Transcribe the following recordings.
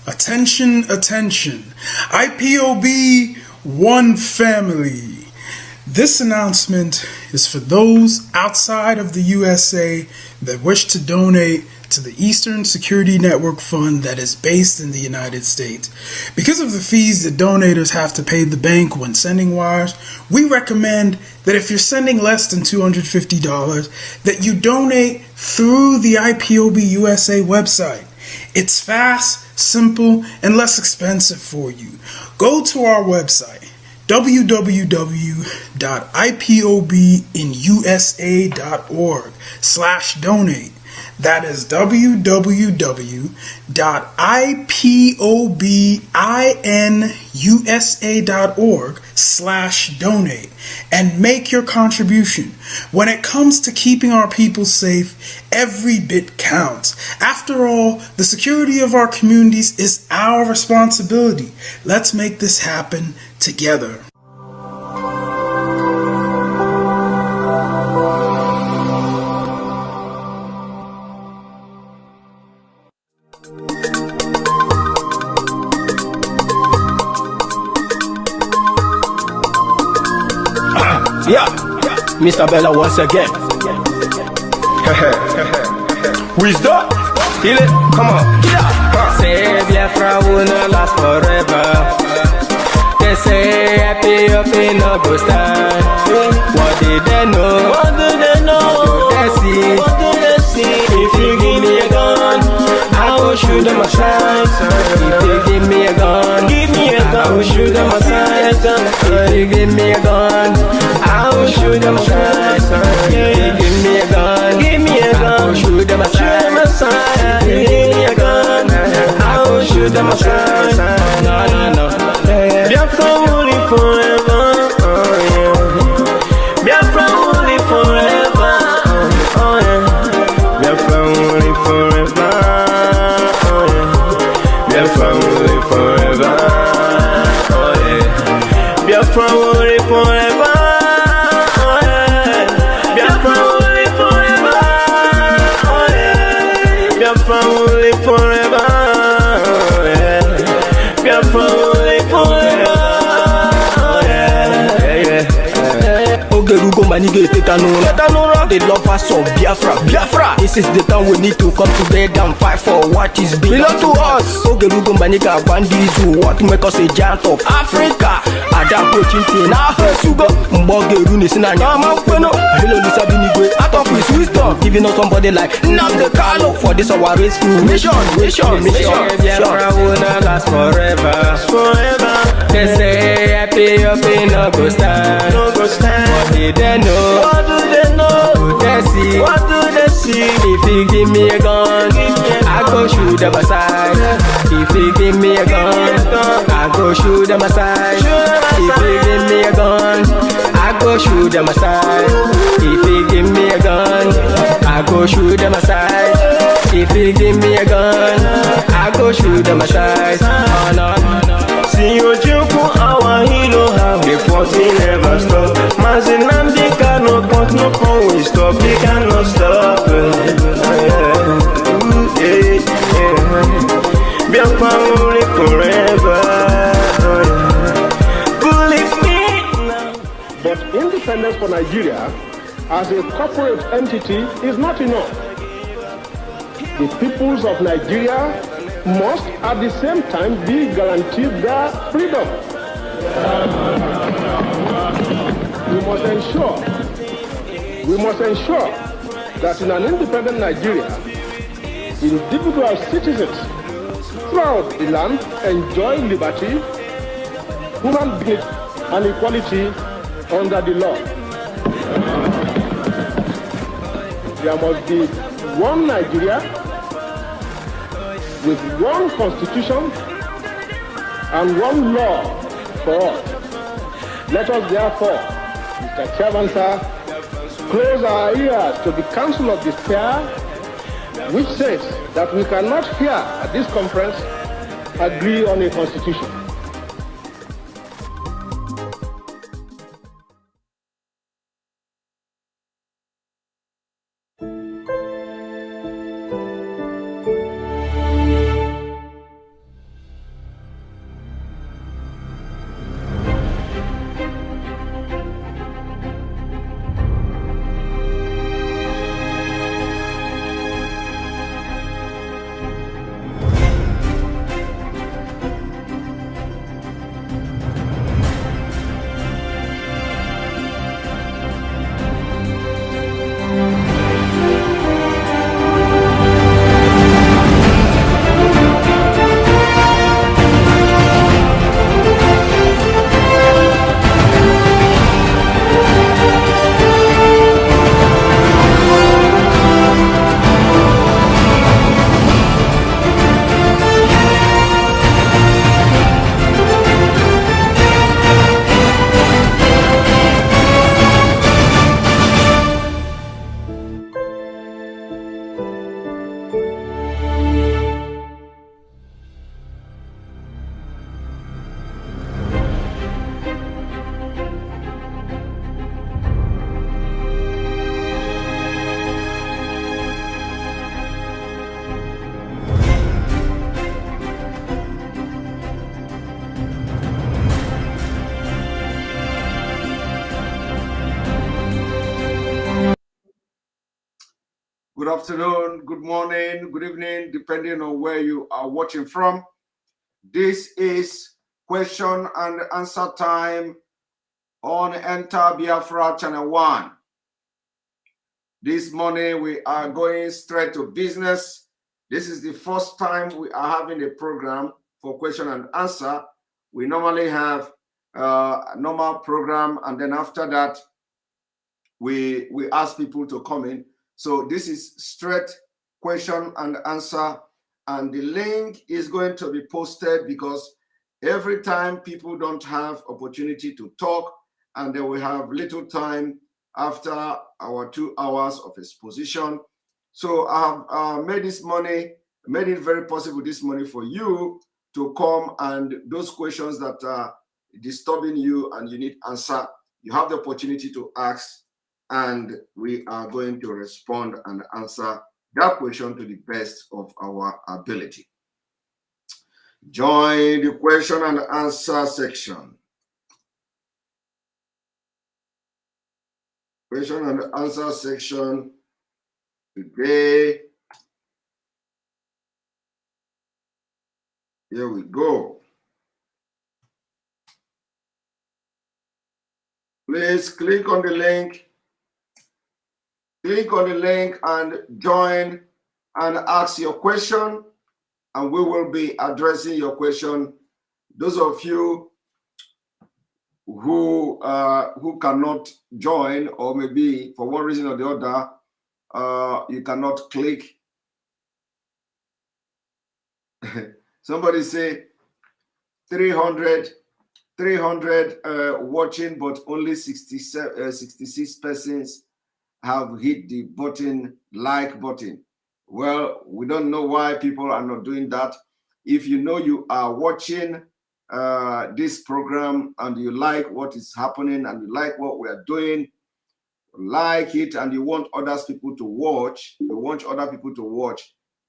Attention, attention. IPOB One Family. This announcement is for those outside of the USA that wish to donate to the Eastern Security Network Fund that is based in the United States. Because of the fees that donators have to pay the bank when sending wires, we recommend that if you're sending less than $250, that you donate through the IPOB USA website. It's fast, simple, and less expensive for you. Go to our website, www.ipobinusa.org/donate. That is www.ipobinusa.org/donate and make your contribution. When it comes to keeping our people safe, every bit counts. After all, the security of our communities is our responsibility. Let's make this happen together. Yeah, Mr. Bella once again. Wisdom, heal it, come on. Say Biafra will not last forever. They say happy up in no go stand. What did they know? What do they know? What do they see? What do they see? If you give me a gun, I will shoot them aside. If you give me a gun, give me a gun, I will shoot them aside. If you give me a gun, I will shoot them aside. If you give me a gun, give me a gun, I will shoot them aside. If you give me a gun, I will shoot them aside. No, no, no. Biafra will live forever. Biafra will live forever. Biafra will live forever. Biafra will live forever. Biafra will live forever. Biafra will live forever. Biafra will live forever. Biafra will live forever. Ogerugo manigete tanura. The lovers of Biafra. This is the time we need to come together and fight for what is belong to us. Ogerugo maniga bandizu, what make us a giant of Africa. Ada approaching na Sugo. Mbogeru ni sina nyama kweno. Hello Lisa Binigwe, out of his wisdom, giving us somebody like Nnamdi Kanu for this our race mission. Biafra will not last forever. They say happy up in no go stand. What did they know? What do they know? What do they see? What do they see? If you give me a gun, I go shoot them aside. If you give me a gun, I go shoot them aside. If you give me a gun, I go shoot them aside. If you give me a gun, I go shoot them aside. If you give me a gun, I go shoot them aside. Oh no, no, no. See Ojukwu, our hero, how the fighting never stop. Mazi Nnamdi Kanu, but no one will stop. They cannot stop. Biafra will live forever. Believe me now. But independence for Nigeria as a corporate entity is not enough. The peoples of Nigeria must at the same time be guaranteed their freedom. We must ensure that in an independent Nigeria, individual citizens throughout the land enjoy liberty, human dignity, and equality under the law. There must be one Nigeria with one constitution and one law for all. Let us therefore, Mr. Chairman, sir, close our ears to the counsel of despair, which says that we cannot here at this conference agree on a constitution. good afternoon, good morning, good evening, depending on where you are watching from. This is question and answer time on Enter Biafra Channel 1. This morning we are going straight to business. This is the first time we are having a program for question and answer. We normally have a normal program, and then after that, we ask people to come in. So this is straight question and answer, and the link is going to be posted because every time people don't have opportunity to talk, and then we have little time after our 2 hours of exposition. So I have made it very possible this morning for you to come, and those questions that are disturbing you and you need answer, you have the opportunity to ask, and we are going to respond and answer that question to the best of our ability. Join the question and answer section. Question and answer section today. Here we go. Please click on the link. Click on the link and join and ask your question, and we will be addressing your question. Those of you who cannot join, or maybe for one reason or the other, you cannot click. Somebody say 300 watching, but only 66 persons have hit the button, like button. Well, we don't know why people are not doing that. If you know you are watching this program and you like what is happening and you like what we are doing, like it, and you want other people to watch,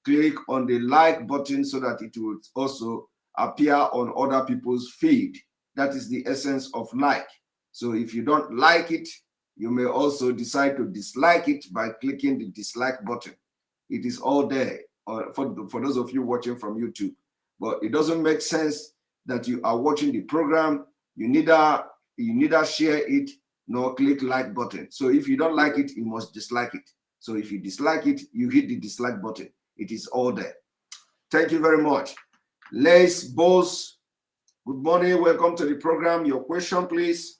click on the like button so that it will also appear on other people's feed. That is the essence of like. So if you don't like it, you may also decide to dislike it by clicking the dislike button. It is all there for those of you watching from YouTube. But it doesn't make sense that you are watching the program, you neither share it nor click like button. So if you don't like it, you must dislike it. So if you dislike it, you hit the dislike button. It is all there. Thank you very much. Les Boss, good morning. Welcome to the program. Your question, please.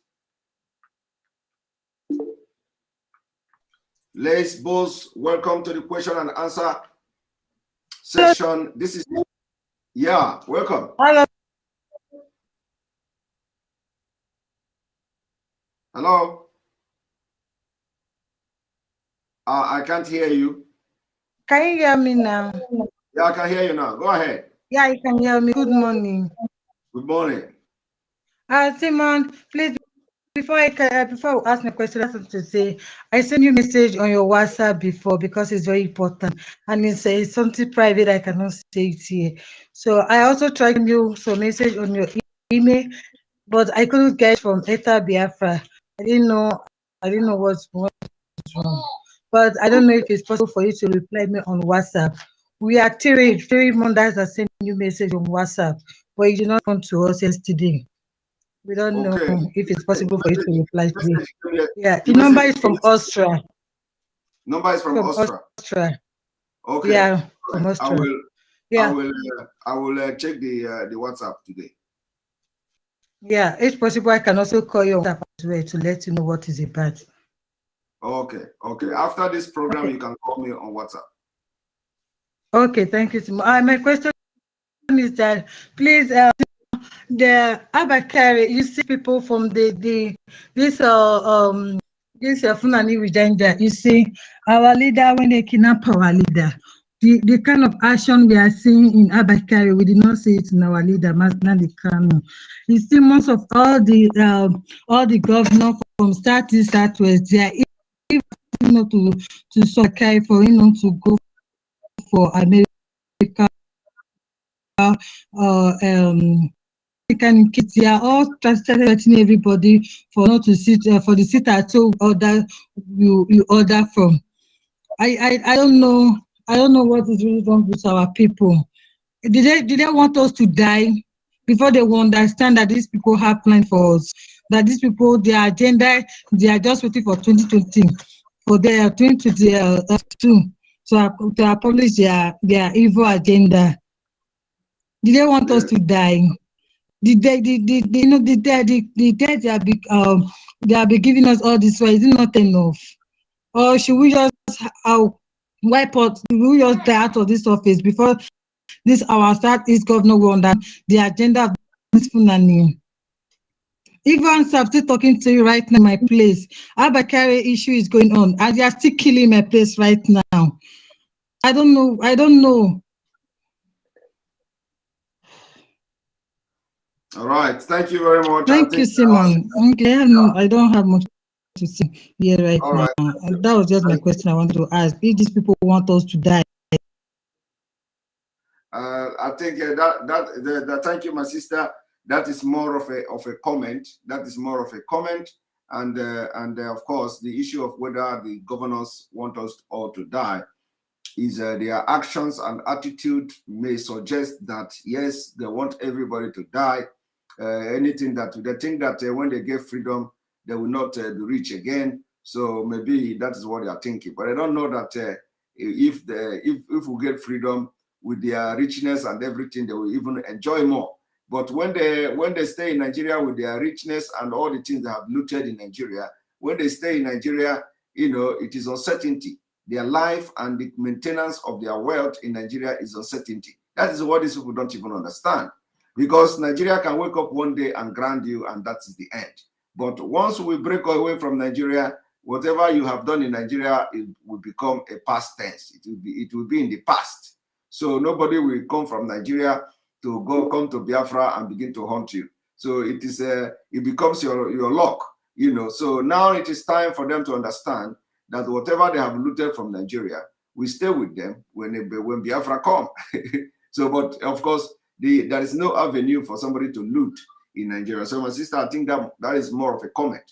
Les Boss, welcome to the question and answer session. This is, yeah, welcome. Hello. Hello. I can't hear you. Can you hear me now? Yeah, I can hear you now. Go ahead. Yeah, you can hear me. Good morning. Good morning. Simon, please, before I ask my question, I have to say, I sent you a message on your WhatsApp before because it's very important, and it's something private. I cannot say it here. So I also tried to you some message on your email, but I couldn't get from Enter Biafra. I didn't know what's wrong. But I don't know if it's possible for you to reply me on WhatsApp. We are three months that sent you message on WhatsApp, but you did not come to us yesterday. We don't know if it's possible for you to reply today. Yeah, the number is from Austria. Number is from Austria. Okay. Yeah, from Austria. I will check the WhatsApp today. Yeah, if possible, I can also call you on WhatsApp as well to let you know what is about. Okay. After this program, you can call me on WhatsApp. Okay, thank you. My question is that, please, the Abakari, you see people from this Funani Wijanja, you see our leader when they kidnap our leader. The kind of action we are seeing in Abakari, we did not see it in our leader, Mazi Nnamdi Kanu. You see, most of all the governors from start to southwest, they are even to Sakai for to go for America they are all threatening everybody for not to sit for the seat at home order you order from. I don't know. I don't know what is really wrong with our people. Did they want us to die before they will understand that these people have plans for us? That these people, their agenda, they are just waiting for 2020 for their 2022 to accomplish their evil agenda. Did they want us to die? Did they you know the debt they have been giving us all this while, is it not enough? Or should we just uh, wipe out, we just die out of this office before this our Southeast governor will understand the agenda of this Fulani? Even I'm still talking to you right now in my place. Abakari issue is going on, and they are still killing my place right now. I don't know. I don't know. All right. Thank you very much. Thank you, Simon. Okay, I don't have much to say here right all now. right. That was just my question I wanted to ask. If these people want us to die. I think thank you, my sister. That is more of a comment. That is more of a comment, and of course, the issue of whether the governors want us all to die is their actions and attitude may suggest that yes, they want everybody to die. Anything that they think that when they get freedom, they will not be rich again. So maybe that is what they are thinking. But I don't know that if we get freedom, with their richness and everything, they will even enjoy more. But when they stay in Nigeria with their richness and all the things they have looted in Nigeria, when they stay in Nigeria, it is uncertainty. Their life and the maintenance of their wealth in Nigeria is uncertainty. That is what these people don't even understand. Because Nigeria can wake up one day and grant you, and that is the end. But once we break away from Nigeria, whatever you have done in Nigeria, it will become a past tense. It will be in the past. So nobody will come from Nigeria to come to Biafra and begin to hunt you. So it becomes your luck, So now it is time for them to understand that whatever they have looted from Nigeria, we stay with them when Biafra come. So, but of course, there is no avenue for somebody to loot in Nigeria. So, my sister, I think that is more of a comment.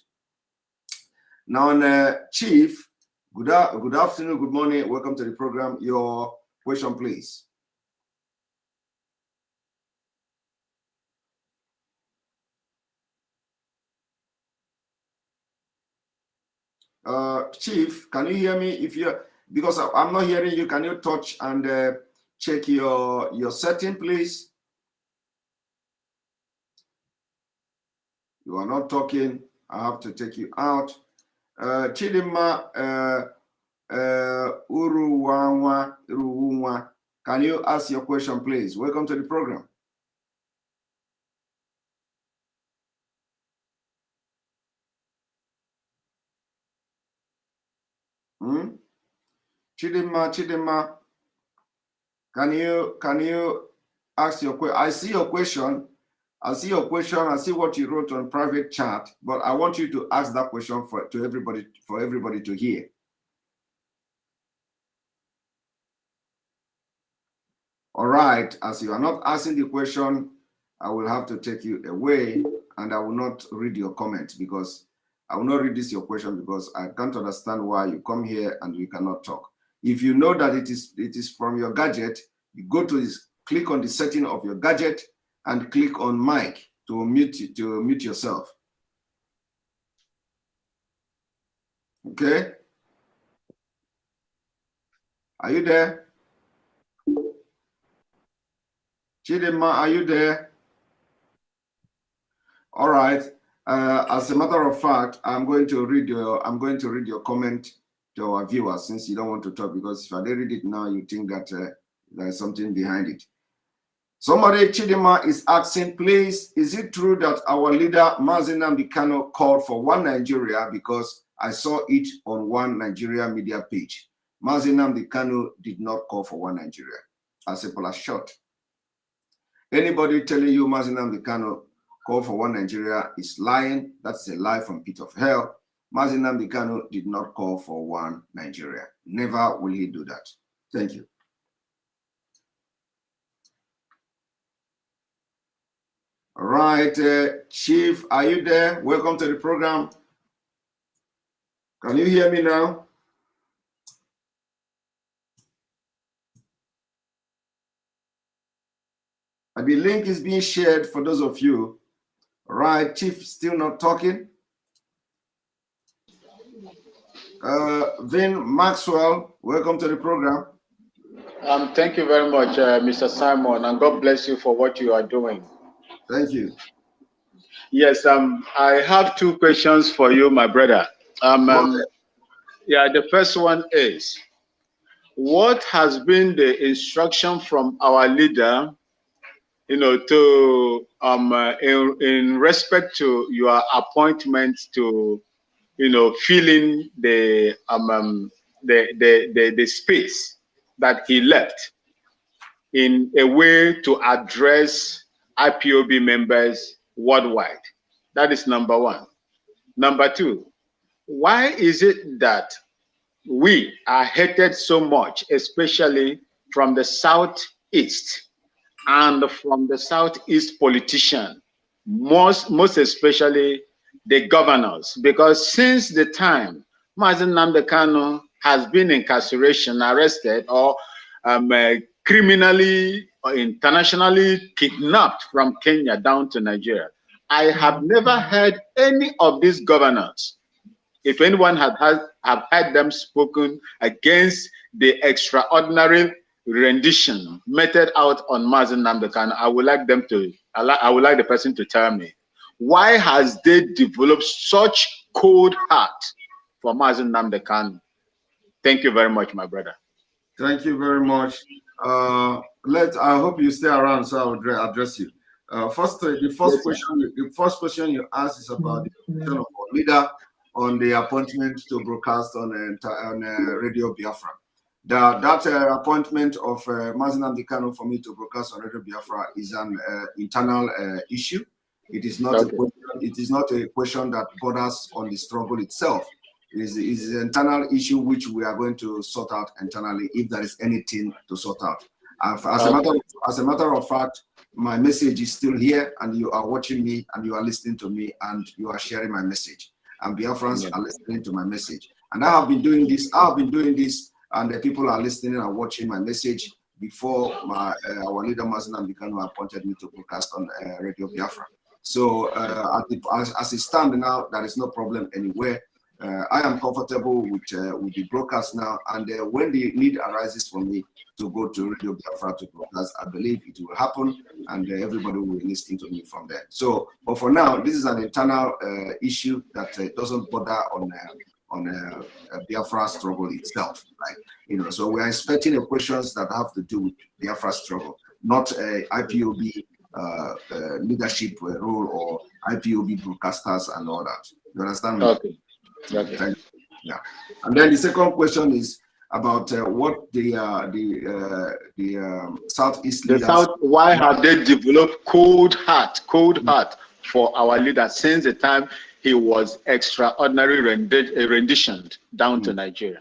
Now, Chief, good afternoon, good morning, welcome to the program. Your question, please. Chief, can you hear me? Because I'm not hearing you, can you touch and check your setting, please? You are not talking. I have to take you out. Chidima Uruwanwa, can you ask your question, please? Welcome to the program. Chidima, can you ask your question? I see your question. I see your question. I see what you wrote on private chat, but I want you to ask that question for everybody to hear. All right. As you are not asking the question, I will have to take you away, and I will not read your comment because I will not read your question because I can't understand why you come here and we cannot talk. If you know that it is from your gadget, you go to this, click on the setting of your gadget and click on mic to mute yourself. Okay? Are you there? Chidema, are you there? All right. As a matter of fact, I'm going to read your comment to our viewers since you don't want to talk, because if I didn't read it now, you think that there's something behind it. Somebody, Chidema, is asking, please, is it true that our leader, Mazi Nnamdi Kanu, called for one Nigeria? Because I saw it on one Nigeria media page. Mazi Nnamdi Kanu did not call for one Nigeria. As simple as short. Anybody telling you Mazi Nnamdi Kanu called for one Nigeria is lying. That's a lie from pit of hell. Mazi Nnamdi Kanu did not call for one Nigeria. Never will he do that. Thank you. All right, Chief, are you there? Welcome to the program. Can you hear me now? The link is being shared for those of you. Right, Chief, still not talking. Vin Maxwell, welcome to the program. Thank you very much, Mr. Simon, and God bless you for what you are doing. Thank you. Yes, I have two questions for you, my brother. Yeah, the first one is, what has been the instruction from our leader, to in respect to your appointment to, fill in the space that he left in a way to address IPOB members worldwide? That is number one. Number two, why is it that we are hated so much, especially from the Southeast and from the Southeast politician, most especially the governors? Because since the time Mazi Nnamdi Kanu has been incarceration, arrested, or criminally or internationally kidnapped from Kenya down to Nigeria, I have never heard any of these governors, if anyone have heard them spoken against the extraordinary rendition meted out on Mazi Nnamdi Kanu. I would like the person to tell me, why has they developed such cold heart for Mazi Nnamdi Kanu? Thank you very much, my brother. Thank you very much. I hope you stay around so I'll address you. The first question you asked is about the position of our leader on the appointment to broadcast on Radio Biafra. That appointment of Mazi Nnamdi Kanu for me to broadcast on Radio Biafra is an internal issue. It is not a question that borders on the struggle itself. It is an internal issue which we are going to sort out internally if there is anything to sort out. As a matter of fact, my message is still here, and you are watching me, and you are listening to me, and you are sharing my message, and Biafrans are listening to my message. And I have been doing this. And the people are listening and watching my message before our leader Mazi Nnamdi Kanu appointed me to broadcast on Radio Biafra. So as it stands now, there is no problem anywhere. I am comfortable with the broadcast now, and when the need arises for me to go to Radio Biafra to broadcast, I believe it will happen, and everybody will be listening to me from there. So, but for now, this is an internal issue that doesn't border on Biafra struggle itself, right? So we are expecting questions that have to do with Biafra struggle, not IPOB leadership role or IPOB broadcasters and all that. You understand me? Okay. Okay. Yeah. And then the second question is about what the Southeast leaders. Why have they developed cold heart for our leader since the time he was extraordinary renditioned down to Nigeria?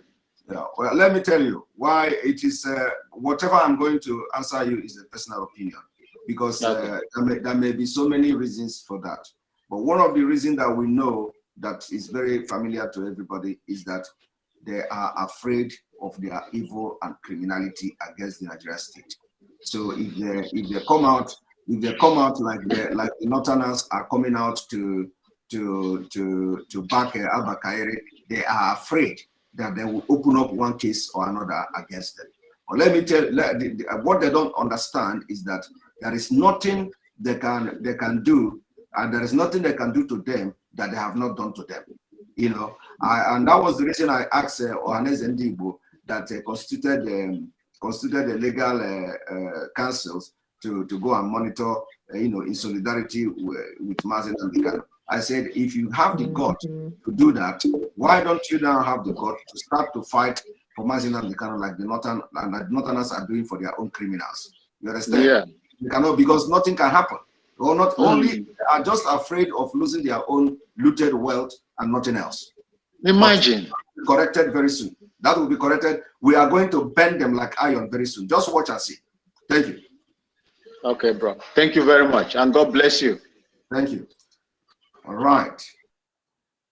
Yeah. Well, let me tell you why it is. Whatever I'm going to answer you is a personal opinion, because there may be so many reasons for that. But one of the reasons that we know that is very familiar to everybody is that they are afraid of their evil and criminality against the Nigeria state. So if they come out like the Northerners are coming out to back Abba Kairi, they are afraid that they will open up one case or another against them. But let me tell you, what they don't understand is that there is nothing they can do, and there is nothing they can do to them that they have not done to them. And that was the reason I asked Ohanes Ndigbo that constituted the legal councils to go and monitor, in solidarity with Mazi Nnamdi Kanu. I said, if you have the gut to do that, why don't you now have the gut to start to fight for Mazi Nnamdi Kanu like the Northerners are doing for their own criminals? You understand? Yeah. You cannot, because nothing can happen. Or not only they are just afraid of losing their own looted wealth and nothing else. Imagine. Corrected very soon. That will be corrected. We are going to bend them like iron very soon. Just watch and see. Thank you. Okay, bro. Thank you very much, and God bless you. Thank you. All right.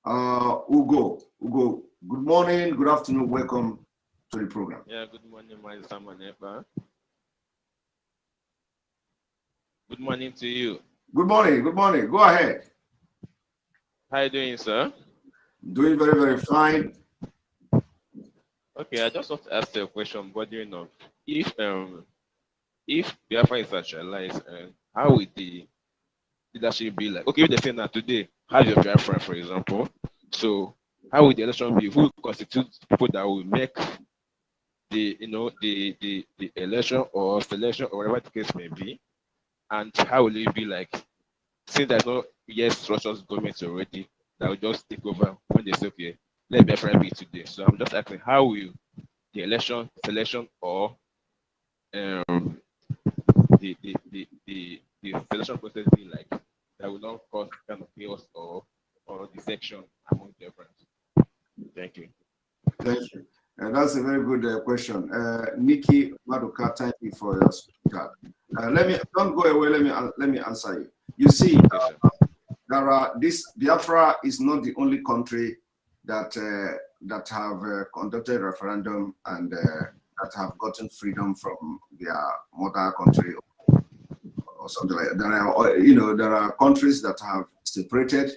Ugo, good morning, good afternoon, welcome to the program. Yeah, good morning, my Simon Ekpa. Good morning to you. Good morning. Good morning. Go ahead. How are you doing, sir? Doing very, very fine. Okay, I just want to ask you a question bordering on if Biafra is centralized, how would the leadership be like? Okay, if they say now today, have your Biafra, for example. So how would the election be? Who constitutes people that will make the the election or selection or whatever the case may be? And how will it be like? Since there's no yes structures government already, that will just take over when they say, okay, let Biafra be today. So I'm just asking, how will the election, selection, or the selection process be like that will not cause kind of chaos or dissection among different? Thank you. Thank you. That's a very good question. Nikki Maduka, thank you for your speaker. Let me don't go away. Let me answer you. You see, there are this Biafra is not the only country that that have conducted referendum and that have gotten freedom from their mother country or something like that. There are countries that have separated,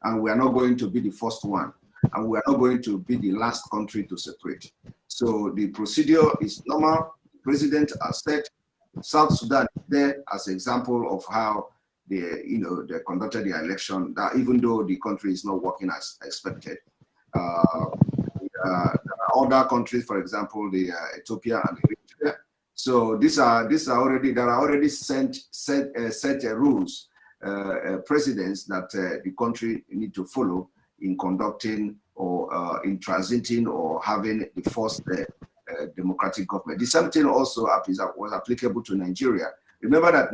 and we are not going to be the first one, and we are not going to be the last country to separate. So the procedure is normal. The president has said South Sudan is there as an example of how they conducted the election, that even though the country is not working as expected. There are other countries, for example, the Ethiopia and Eritrea. So these are already set rules, precedents that the country need to follow in conducting or in transiting or having the first democratic government. The same thing also was applicable to Nigeria. Remember that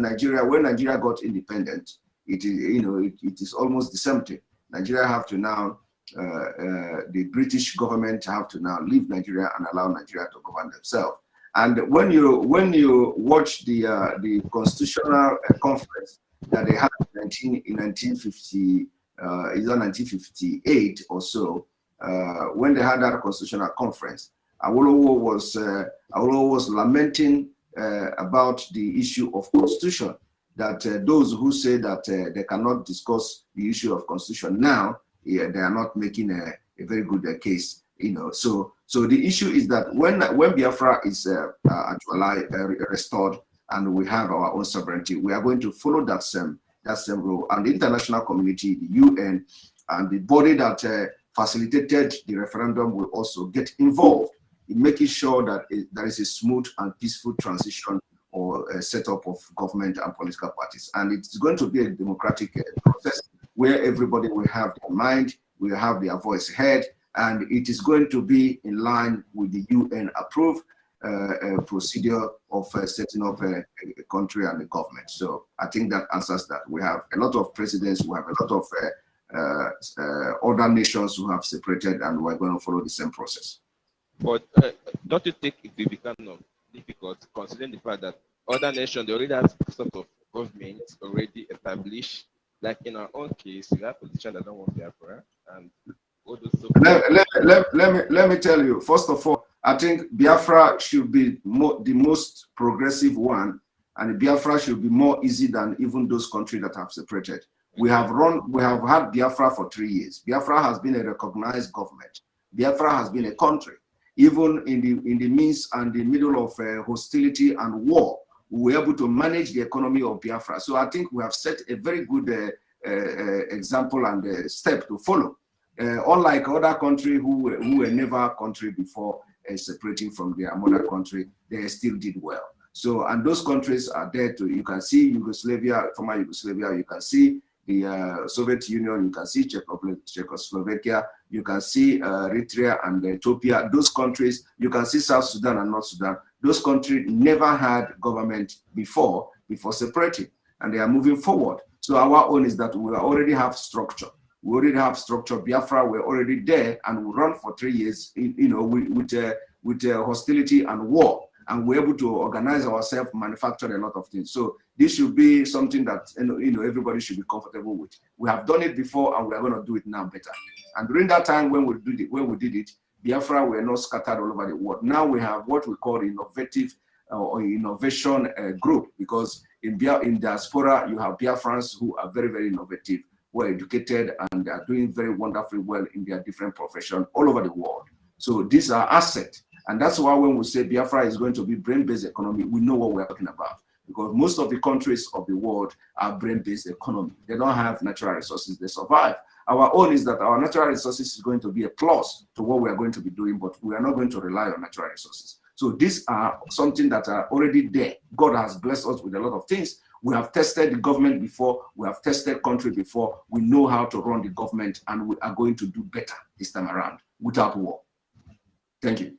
when Nigeria got independent, it is almost the same thing. Nigeria have to now, the British government have to now leave Nigeria and allow Nigeria to govern themselves. And when you watch the constitutional conference that they had in 1950, either 1958 or so, when they had that constitutional conference, Awolowo was lamenting about the issue of constitution, that those who say that they cannot discuss the issue of constitution now, they are not making a very good case. So the issue is that when Biafra is actually restored and we have our own sovereignty, we are going to follow that same rule. And the international community, the UN, and the body that facilitated the referendum will also get involved in making sure that there is a smooth and peaceful transition or a setup of government and political parties. And it's going to be a democratic process where everybody will have their mind, will have their voice heard, and it is going to be in line with the UN approved procedure of setting up a country and a government. So I think that answers that. We have a lot of presidents, we have a lot of other nations who have separated, and we're going to follow the same process. But don't you think it will become difficult considering the fact that other nations, they already have sort of government already established? Like in our own case, we have politicians that don't want Biafra, and all those. Let me tell you. First of all, I think Biafra should be the most progressive one, and Biafra should be more easy than even those countries that have separated. We have had Biafra for 3 years. Biafra has been a recognized government. Biafra has been a country. Even in the midst and the middle of hostility and war, we were able to manage the economy of Biafra. So I think we have set a very good example and step to follow. Unlike other countries who were never a country before separating from their mother country, they still did well. So, and those countries are there too. You can see Yugoslavia, former Yugoslavia, you can see the Soviet Union, you can see Czechoslovakia, you can see Eritrea and Ethiopia, those countries, you can see South Sudan and North Sudan. Those countries never had government before separating, and they are moving forward. So our own is that we already have structure. We already have structure. Biafra, we're already there, and we run for 3 years, with hostility and war. And we're able to organize ourselves, manufacture a lot of things. So this should be something that everybody should be comfortable with. We have done it before, and we are going to do it now better. And during that time, when we did it, Biafra were not scattered all over the world. Now we have what we call innovative or innovation group, because in diaspora, you have Biafrans who are very, very innovative, who are educated, and are doing very wonderfully well in their different professions all over the world. So these are assets. And that's why when we say Biafra is going to be brain-based economy, we know what we're talking about. Because most of the countries of the world are brain-based economy. They don't have natural resources, they survive. Our own is that our natural resources is going to be a plus to what we are going to be doing, but we are not going to rely on natural resources. So these are something that are already there. God has blessed us with a lot of things. We have tested the government before. We have tested country before. We know how to run the government, and we are going to do better this time around without war. Thank you.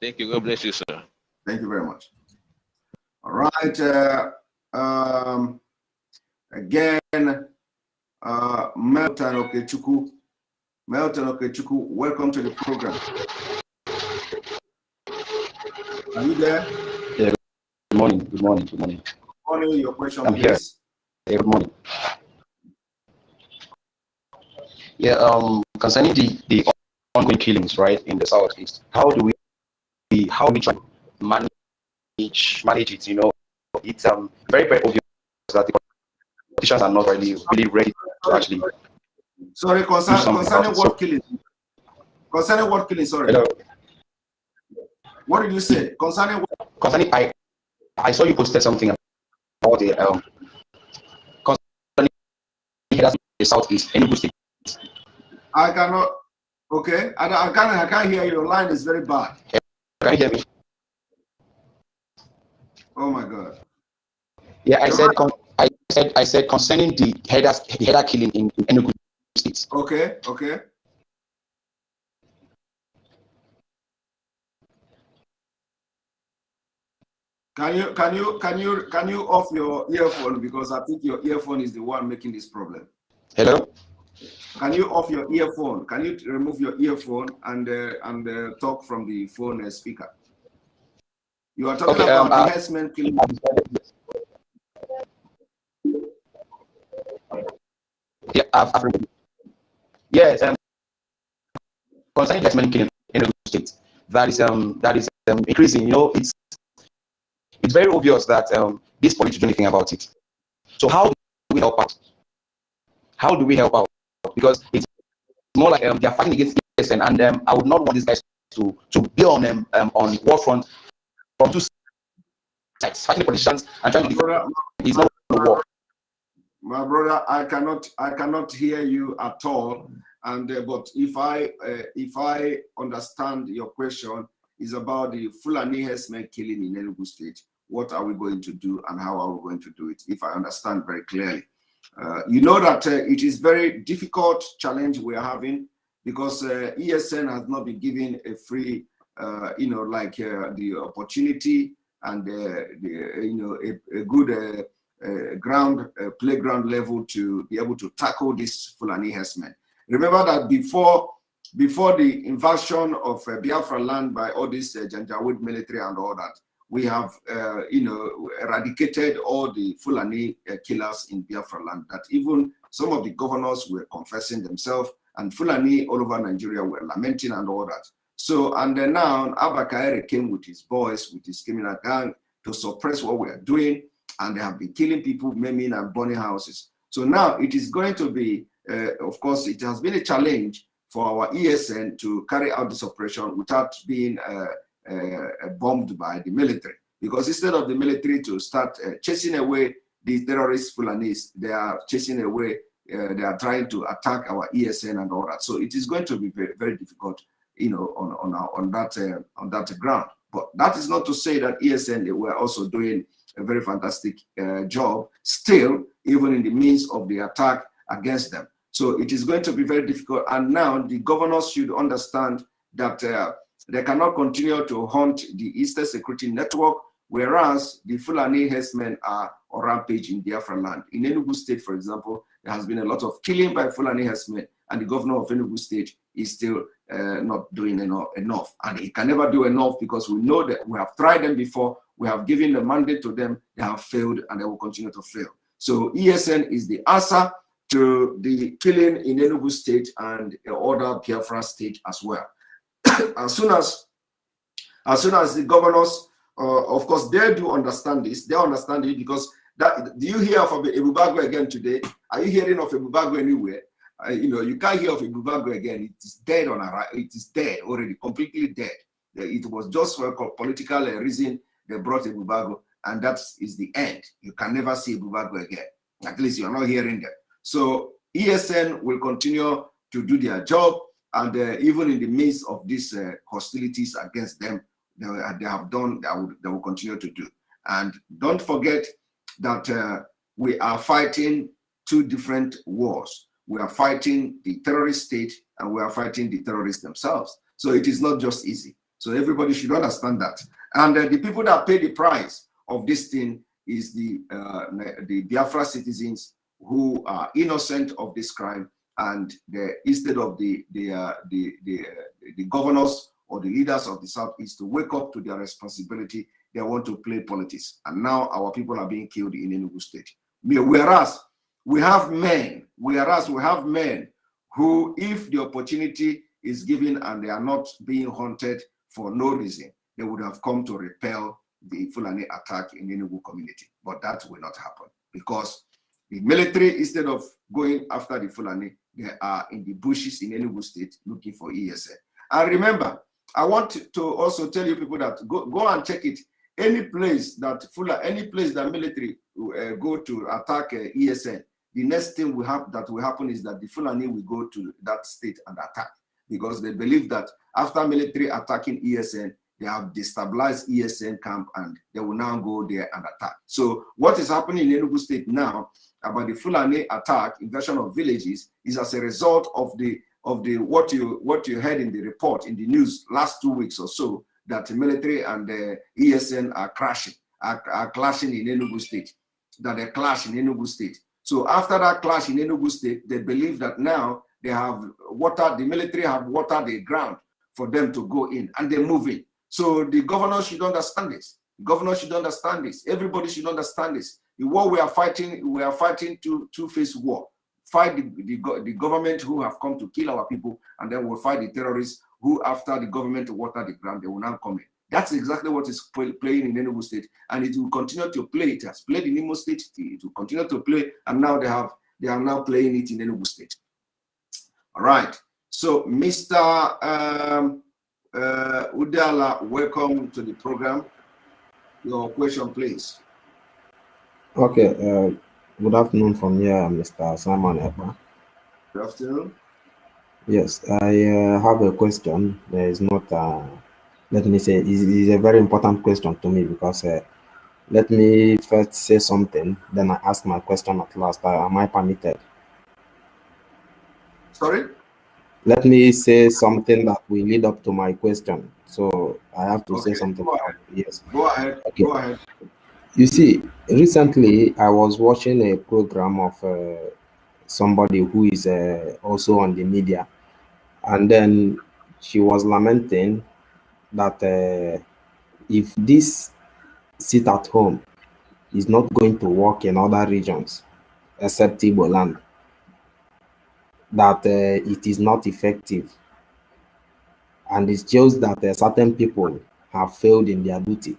Thank you. God bless you, sir. Thank you very much. All right. Again, Melton Okechukwu. Melton Okechukwu, welcome to the program. Are you there? Yeah. Good morning. Good morning. Good morning. Good morning. Your question, I'm please. Here. Good morning. Yeah. Concerning the ongoing killings, right, in the southeast, how do we try to manage it? You know, it's very, very obvious that the politicians are not really ready to actually. Sorry, concerning what killing? Concerning what killing? Sorry. Hello. What did you say? Concerning what? Concerning, I saw you posted something about the concerning the southeast, Enugu State. I cannot. Okay, I can't hear you. Your line is very bad. Can you hear me? Oh my God. Yeah, I said concerning the header killing in Enugu State. Okay, okay. Can you off your earphone, because I think your earphone is the one making this problem. Hello. Can you off your earphone? Can you remove your earphone and talk from the phone speaker? You are talking about the harassment killing. Yeah, yes. Concerning the harassment killing in the state, that is increasing. You know, it's very obvious that this police do anything about it. So how do we help out? How do we help out? Because it's more like they are fighting against DSS, and I would not want these guys to be on war front from two sides, fighting the politicians and trying to defend. It's not a war. My brother, I cannot hear you at all. And but if I understand your question, is about the Fulani herdsmen killing in Enugu State. What are we going to do, and how are we going to do it? If I understand very clearly, you know that it is very difficult challenge we are having, because ESN has not been given a free, the opportunity and a good playground level to be able to tackle this Fulani herdsmen. Remember that before the invasion of Biafra land by all this Janjaweed military and all that, we have eradicated all the Fulani killers in Biafra land. That even some of the governors were confessing themselves, and Fulani all over Nigeria were lamenting and all that. So, and then now Abba Kaere came with his boys, with his criminal gang, to suppress what we are doing, and they have been killing people, maiming and burning houses. So now it is going to be, of course, it has been a challenge for our ESN to carry out this operation without being bombed by the military. Because instead of the military to start chasing away the terrorist Fulanis, they are chasing away, they are trying to attack our ESN and all that. So it is going to be very, very difficult, on that ground. But that is not to say that ESN, they were also doing a very fantastic job still, even in the midst of the attack against them. So it is going to be very difficult. And now the governors should understand that they cannot continue to hunt the Eastern Security Network, whereas the Fulani herdsmen are on rampage in Biafra land. In Enugu State, for example, there has been a lot of killing by Fulani herdsmen, and the governor of Enugu State is still not doing enough. And he can never do enough, because we know that we have tried them before, we have given the mandate to them, they have failed, and they will continue to fail. So ESN is the answer to the killing in Enugu State and other Biafra state as well. As soon as the governors Of course, they do understand this. They understand it because that. Do you hear of Ebubago again today? Are you hearing of Ebubago anywhere? You can't hear of Ebubago again. It is dead on arrival. It is dead already, completely dead. It was just for a political reason they brought Ebubago, and that is the end. You can never see Ebubago again. At least you're not hearing them. So ESN will continue to do their job, and even in the midst of these hostilities against them, they have done. They will continue to do. And don't forget that we are fighting two different wars. We are fighting the terrorist state, and we are fighting the terrorists themselves. So it is not just easy. So everybody should understand that. And the people that pay the price of this thing is the Biafra citizens who are innocent of this crime, and instead of the governors or the leaders of the Southeast to wake up to their responsibility, they want to play politics. And now our people are being killed in Enugu State. Whereas we have men who, if the opportunity is given and they are not being hunted for no reason, they would have come to repel the Fulani attack in Enugu community. But that will not happen because the military, instead of going after the Fulani, they are in the bushes in Enugu State looking for ESN. And remember, I want to also tell you people that go and check it. Any place that military go to attack ESN, the next thing that will happen is that the Fulani will go to that state and attack, because they believe that after military attacking ESN, they have destabilized ESN camp and they will now go there and attack. So what is happening in Enugu State now about the Fulani attack, invasion of villages, is as a result of what you heard in the report in the news last 2 weeks or so, that the military and the ESN are clashing in Enugu State, that they clash in Enugu State. So after that clash in Enugu State, they believe that now they have watered, the military have watered the ground for them to go in, and they're moving. So the governor should understand this. The governor should understand this. Everybody should understand this. The war we are fighting two-phase war. Fight the government who have come to kill our people, and then we'll fight the terrorists who, after the government water the ground, they will now come in. That's exactly what is playing in Enugu State, and it will continue to play. It has played in Imo State. It will continue to play, and now they are now playing it in Enugu State. All right. So, Mr. Udala, welcome to the program. Your question, please. Okay. Good afternoon from here, Mr. Simon Ekpa. Good afternoon. Yes, I have a question. There is not, let me say, it's a very important question to me because let me first say something, then I ask my question at last. Am I permitted? Sorry? Let me say something that will lead up to my question. So I have to say something. Yes. Go ahead. Okay. Go ahead. You see, recently I was watching a program of somebody who is also on the media, and then she was lamenting that if this sit at home is not going to work in other regions except Igbo land, that it is not effective, and it shows that certain people have failed in their duty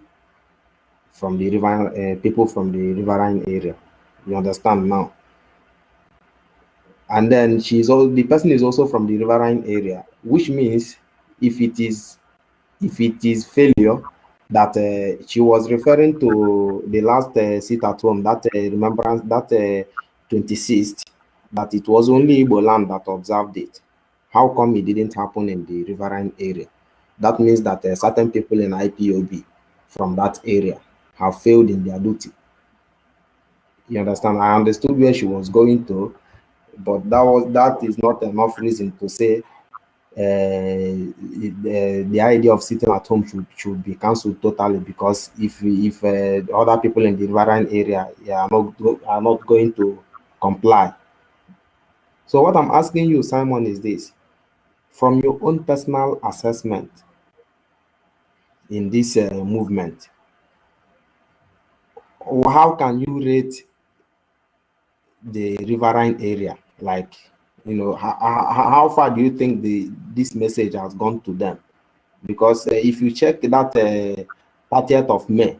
from the river, people from the riverine area. You understand now? And then the person is also from the riverine area, which means if it is failure, that she was referring to the last sit at home, that remembrance, that 26th, that it was only Igbo land that observed it. How come it didn't happen in the riverine area? That means that certain people in IPOB from that area have failed in their duty. You understand? I understood where she was going to, but that is not enough reason to say the idea of sitting at home should be cancelled totally, because if other people in the riverine area are not going to comply. So what I'm asking you, Simon, is this: from your own personal assessment in this movement, how can you rate the riverine area? Like, you know, how far do you think this message has gone to them? Because if you check that 30th of May.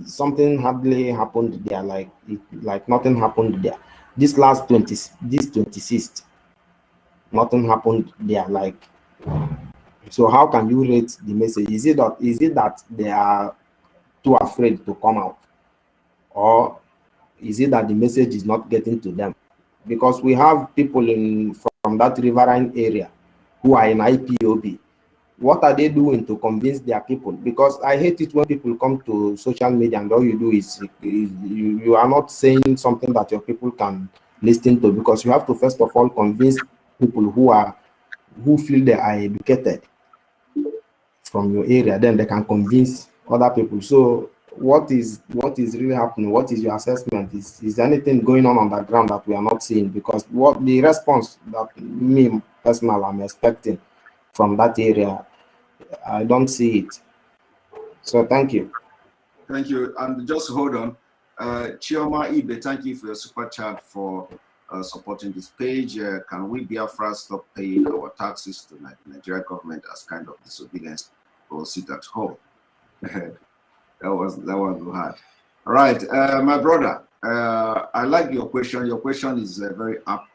Something hardly happened there, like nothing happened there. This 26th, nothing happened there. So how can you rate the message? Is it that they are too afraid to come out, or is it that the message is not getting to them? Because we have people from that riverine area who are in IPOB. What are they doing to convince their people? Because I hate it when people come to social media and all you do is you are not saying something that your people can listen to, because you have to first of all convince people who feel they are educated from your area, then they can convince other people. So what is really happening? What is your assessment? Is anything going on the ground that we are not seeing? Because what the response that me personally I'm expecting from that area, I don't see it. So thank you. Thank you. And just hold on. Chioma Ibe, thank you for your super chat for supporting this page. Can we Biafra stop paying our taxes to the Nigerian government as kind of disobedience or sit at home? that was hard. All right, my brother, I like your question. Your question is very apt.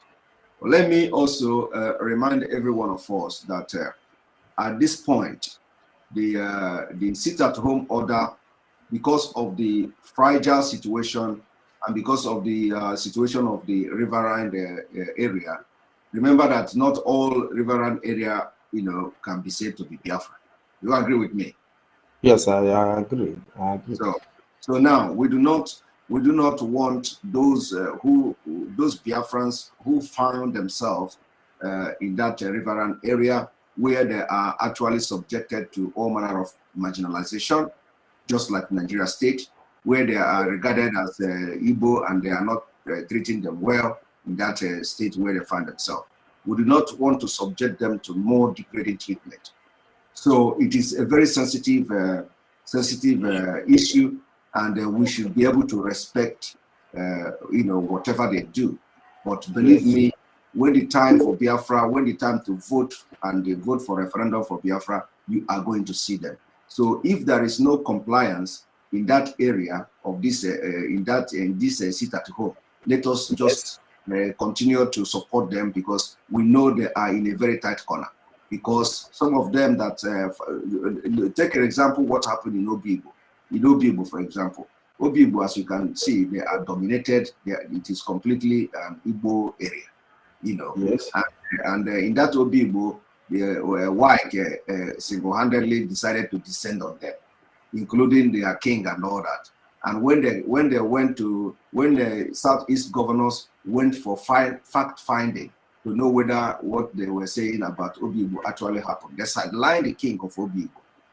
Well, let me also remind every one of us that at this point, the sit-at-home order, because of the fragile situation and because of the situation of the riverine area, remember that not all riverine area, can be said to be Biafra. You agree with me? Yes, I agree. So now we do not want those those Biafrans who found themselves in that riverine area where they are actually subjected to all manner of marginalization, just like Nigeria state, where they are regarded as Igbo and they are not treating them well in that state where they find themselves. We do not want to subject them to more degrading treatment. So it is a very sensitive issue, and we should be able to respect, whatever they do. But believe me, when the time for Biafra, when the time to vote and they vote for referendum for Biafra, you are going to see them. So if there is no compliance in that area of this, in this sit at home, let us just continue to support them, because we know they are in a very tight corner. Because some of them that, take an example, what happened in Obibo. In Obibo, for example, Obibo, as you can see, they are dominated. It is completely an Igbo area, Yes. And in that Obibo, white single-handedly decided to descend on them, including their king and all that. And when the Southeast governors went for fact-finding to know whether what they were saying about Obibo actually happened, they sidelined the king of Obibo,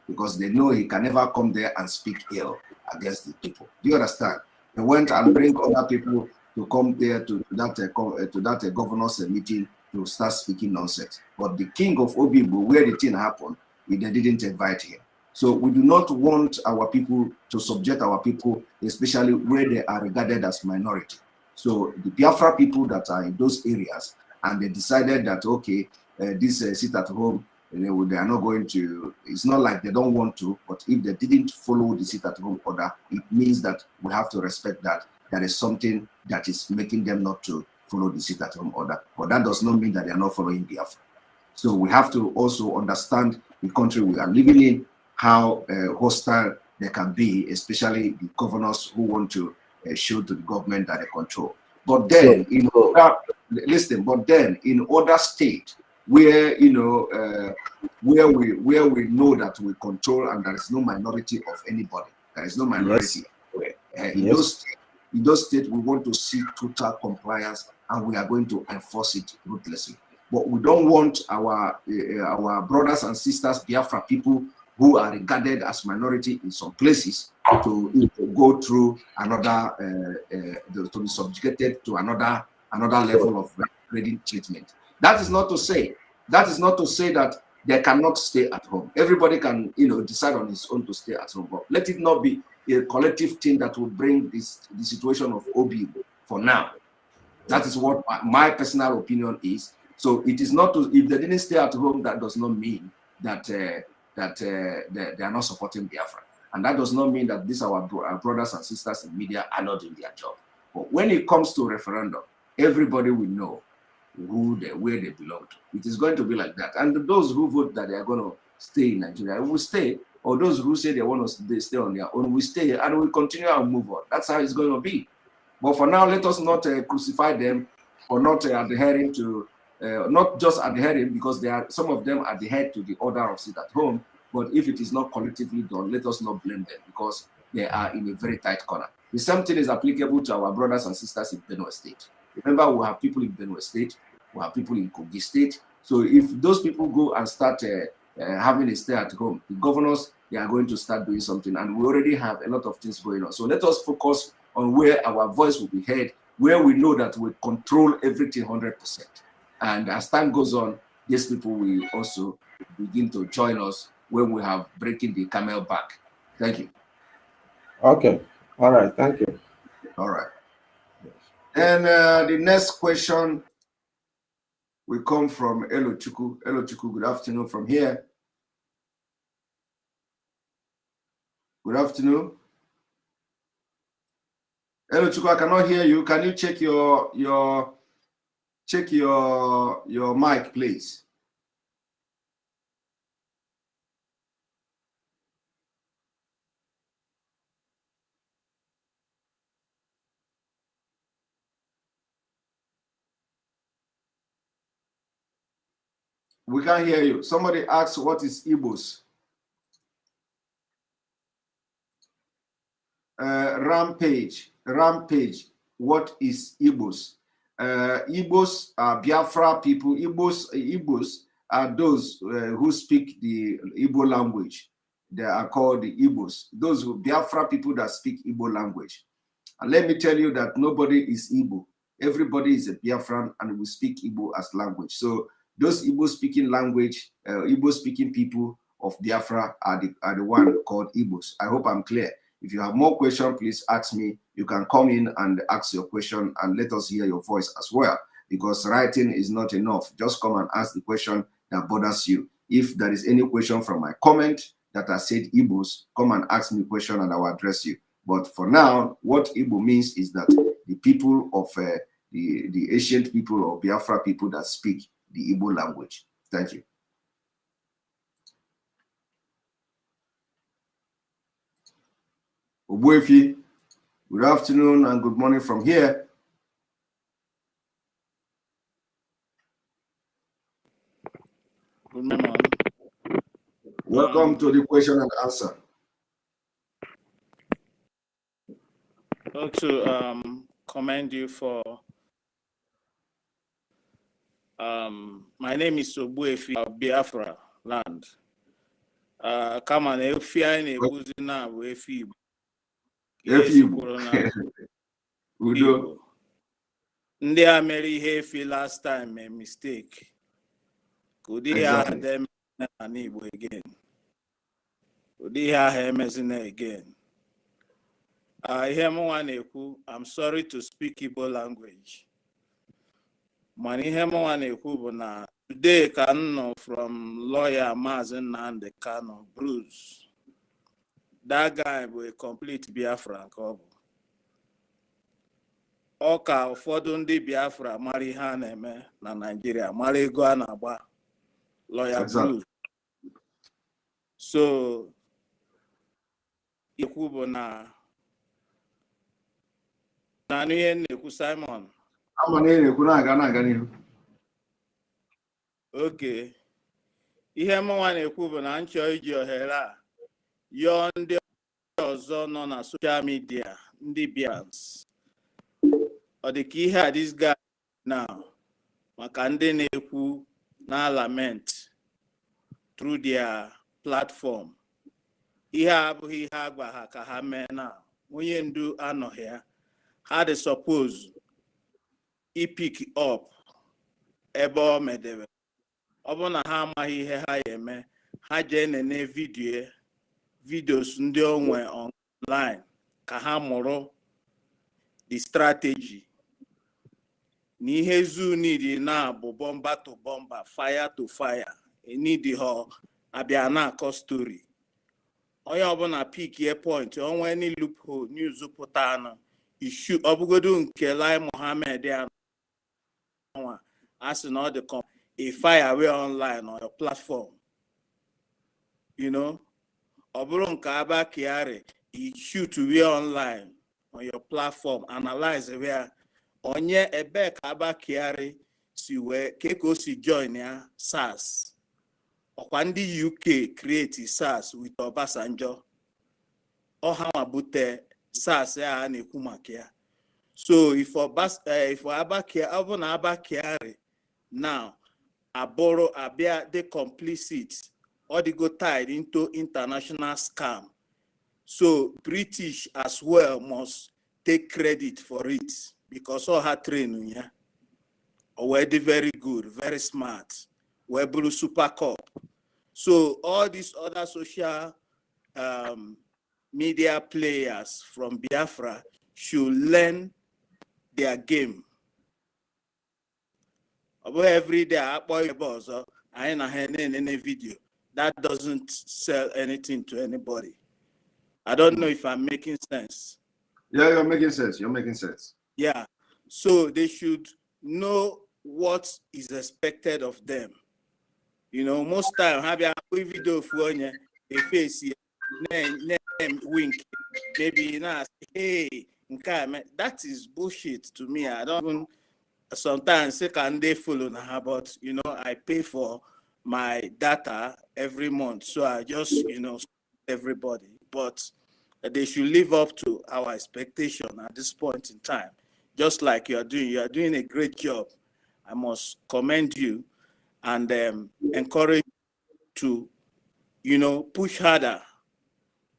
because they know he can never come there and speak ill against the people. Do you understand? They went and bring other people to come there to that governor's meeting to start speaking nonsense. But the king of Obibo, where the thing happened, they didn't invite him. So we do not want our people to subject our people, especially where they are regarded as minority. So the Biafra people that are in those areas, and they decided that, okay, this sit at home, they are not going to, it's not like they don't want to, but if they didn't follow the sit at home order, it means that we have to respect that there is something that is making them not to follow the sit at home order. But that does not mean that they are not following Biafra. So we have to also understand the country we are living in, how hostile they can be, especially the governors who want to show to the government that they control. But then, but then in other states where where we know that we control and there is no minority of anybody, there is no minority. Yes. In those states, we want to see total compliance, and we are going to enforce it ruthlessly. But we don't want our brothers and sisters, Biafra people, who are regarded as minority in some places, to go through another, to be subjugated to another level of grading treatment. That is not to say that they cannot stay at home. Everybody can, decide on his own to stay at home. But let it not be a collective thing that will bring the situation of Obibo for now. That is what my personal opinion is. So it is not to, if they didn't stay at home, that does not mean that they are not supporting Biafra. And that does not mean that these our brothers and sisters in media are not doing their job. But when it comes to referendum, everybody will know where they belong to. It is going to be like that. And those who vote that they are going to stay in Nigeria will stay, or those who say they want to stay on their own will stay, and will continue and move on. That's how it's going to be. But for now, let us not crucify them for not adhering to, not just adhering, because some of them adhere to the order of sit at home. But if it is not collectively done, let us not blame them, because they are in a very tight corner. The same thing is applicable to our brothers and sisters in Benue State. Remember, we have people in Benue State, we have people in Kogi State. So if those people go and start having a stay at home, the governors, they are going to start doing something. And we already have a lot of things going on. So let us focus on where our voice will be heard, where we know that we control everything 100%. And as time goes on, these people will also begin to join us when we have breaking the camel back. Thank you. Okay. All right. Thank you. All right. And the next question will come from Elo Chuku. Elo Chuku, good afternoon from here. Good afternoon. Elo Chuku, I cannot hear you. Can you check your mic, please? We can't hear you. Somebody asked, what is Igbos? Rampage. What is Igbos? Igbos are Biafra people. Igbos are those who speak the Igbo language. They are called the Igbos. Those Biafra people that speak Igbo language. And let me tell you that nobody is Igbo. Everybody is a Biafran, and we speak Igbo as language. So those Igbo-speaking language, Igbo-speaking people of Biafra are the one called Igbos. I hope I'm clear. If you have more questions, please ask me. You can come in and ask your question, and let us hear your voice as well, because writing is not enough. Just come and ask the question that bothers you. If there is any question from my comment that I said Igbos, come and ask me a question and I will address you. But for now, what Igbo means is that the people of the ancient people or Biafra people that speak the Igbo language. Thank you. Obuefi, good afternoon and good morning from here. Good morning. Welcome to the question and answer. I want to commend you for my name is Obuefi of Biafra land. Come on, Efia in Ebuzina, Efi. Udo. Ndị a mere ihe efi last time a mistake. Could they have them again? Could they have them again? I hear one ekwu, I'm sorry to speak Igbo language. Mani hear one ekwu bụ na today can know from lawyer Mazi Nnamdi Kanu, Bruce. That guy will complete Biafra nke ọ bụ. Ọ ka ụfọdụ ndị Biafra mara ihe a na-eme na Nigeria, mara ego a na-agba lawyer Bruce. So ekwu bụ na ihe na-ekwu Simon. Okay. Ihe mụnwa na-ekwu bụ na nchọ iji ohere a yọọ ndị ọzọ nọ na social media, ndị Biafrans. Ọ dị ka ihe a this guy now maka ndị na-ekwu na lament through their platform. Ihe a abụghị ihe agwa ha ka ha mee na onye ndu anọghị ya. Ha dị suppose pick up ebe ọ medebe. Ọ bụ na ha amaghị ihe ha eme, ha jee nene videos ndị onwe online ka ha mụrụ the strategy. N'ihe zoo need na bụ bomber to bomber, fire to fire. Need her abịa na-akọ story onye ọbụla pick ye point onwe any loophole news pụta anụ issue ọbụgodu nke Lai Mohammed anwa asị na ọ dị a fireware online on your platform, you know, ọ bụrụ nke Abba Kyari shoot we online on your platform, analyze where onye ebe ka Abba Kyari si wee keko si join ya SARS ọkwa ndị UK create SARS with Obasanjo ọha mabute SARS ya na-ekwu maka ya. So if Abba Kyari now aboro abia they complicit or they go tied into international scam, so British as well must take credit for it because all her training, yeah, already very good, very smart, we're blue super cop. So all these other social media players from Biafra should learn their game. Every day I buy a buzz, I ain't in any video. That doesn't sell anything to anybody. I don't know if I'm making sense. Yeah, you're making sense. You're making sense. Yeah. So they should know what is expected of them. You know, most time have a video for you, a face name wink, maybe not hey, that is bullshit to me. I don't even sometimes say can they follow now, but you know, I pay for my data every month, so I just, you know, everybody, but they should live up to our expectation at this point in time. Just like you are doing a great job. I must commend you and encourage you to, you know, push harder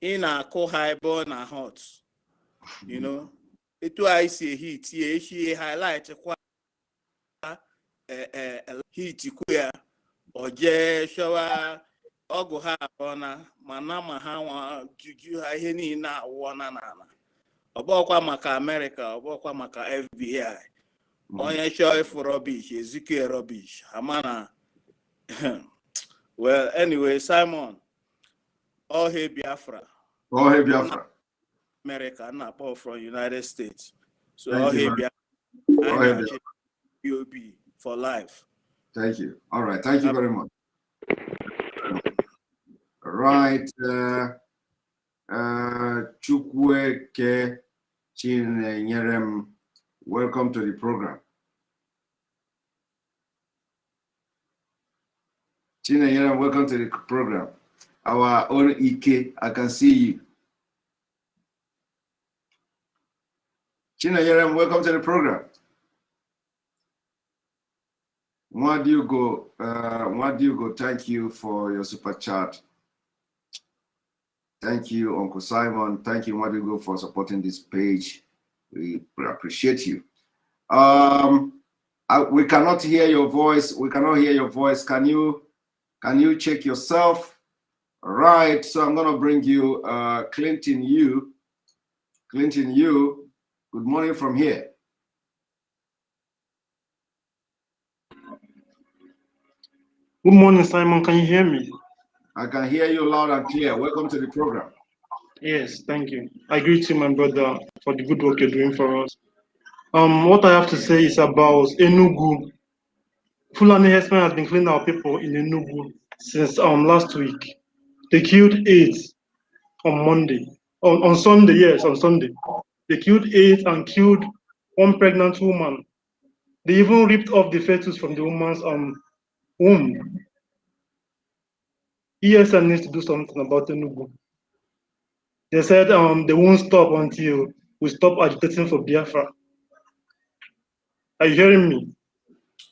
in a high born and hot, you know. It I see heat, she highlight heat queer or shower ogo ha ona manama ha juju ha ihe ni na wona na obokwa maka America obokwa maka FBI onye show for rubbish ezike rubbish amana. Well, anyway, Simon, all hey Biafra, America, not Paul from United States, so all hey Biafra, POB for life. Thank you. All right, thank you very much. Right, Chukwueke Chinyerem, welcome to the program. Chinyerem, welcome to the program. Our own Ike, I can see you. Chinyerem, welcome to the program. Why do you go? Thank you for your super chat. Thank you, Uncle Simon. Thank you, Wadigo, for supporting this page. We appreciate you. We cannot hear your voice. We cannot hear your voice. Can you check yourself? All right. So I'm gonna bring you Clinton. Clinton, good morning from here. Good morning, Simon. Can you hear me? I can hear you loud and clear. Welcome to the program. Yes, thank you. I greet you, my brother, for the good work you're doing for us. What I have to say is about Enugu. Fulani herdsmen has been killing our people in Enugu since last week. They killed 8 on Monday. On Sunday, yes, on Sunday. They killed 8 and killed 1 pregnant woman. They even ripped off the fetus from the woman's womb. ESN needs to do something about Enugu. They said they won't stop until we stop agitating for Biafra. Are you hearing me?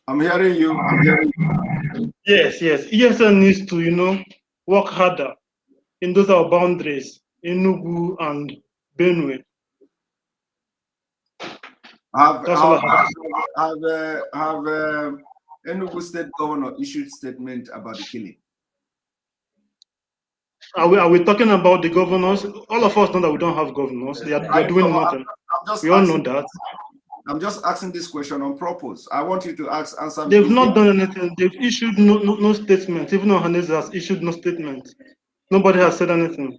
I'm hearing you. I'm hearing you. Yes. ESN needs to, you know, work harder in those our boundaries, Enugu and Benue. Have Enugu State Governor issued statement about the killing? Are we talking about the governors? All of us know that we don't have governors. They are doing nothing. We all know that. I'm just asking this question on purpose. I want you to answer. They've not done anything. They've issued no statement. Even Ohaneze has issued no statement. Nobody has said anything.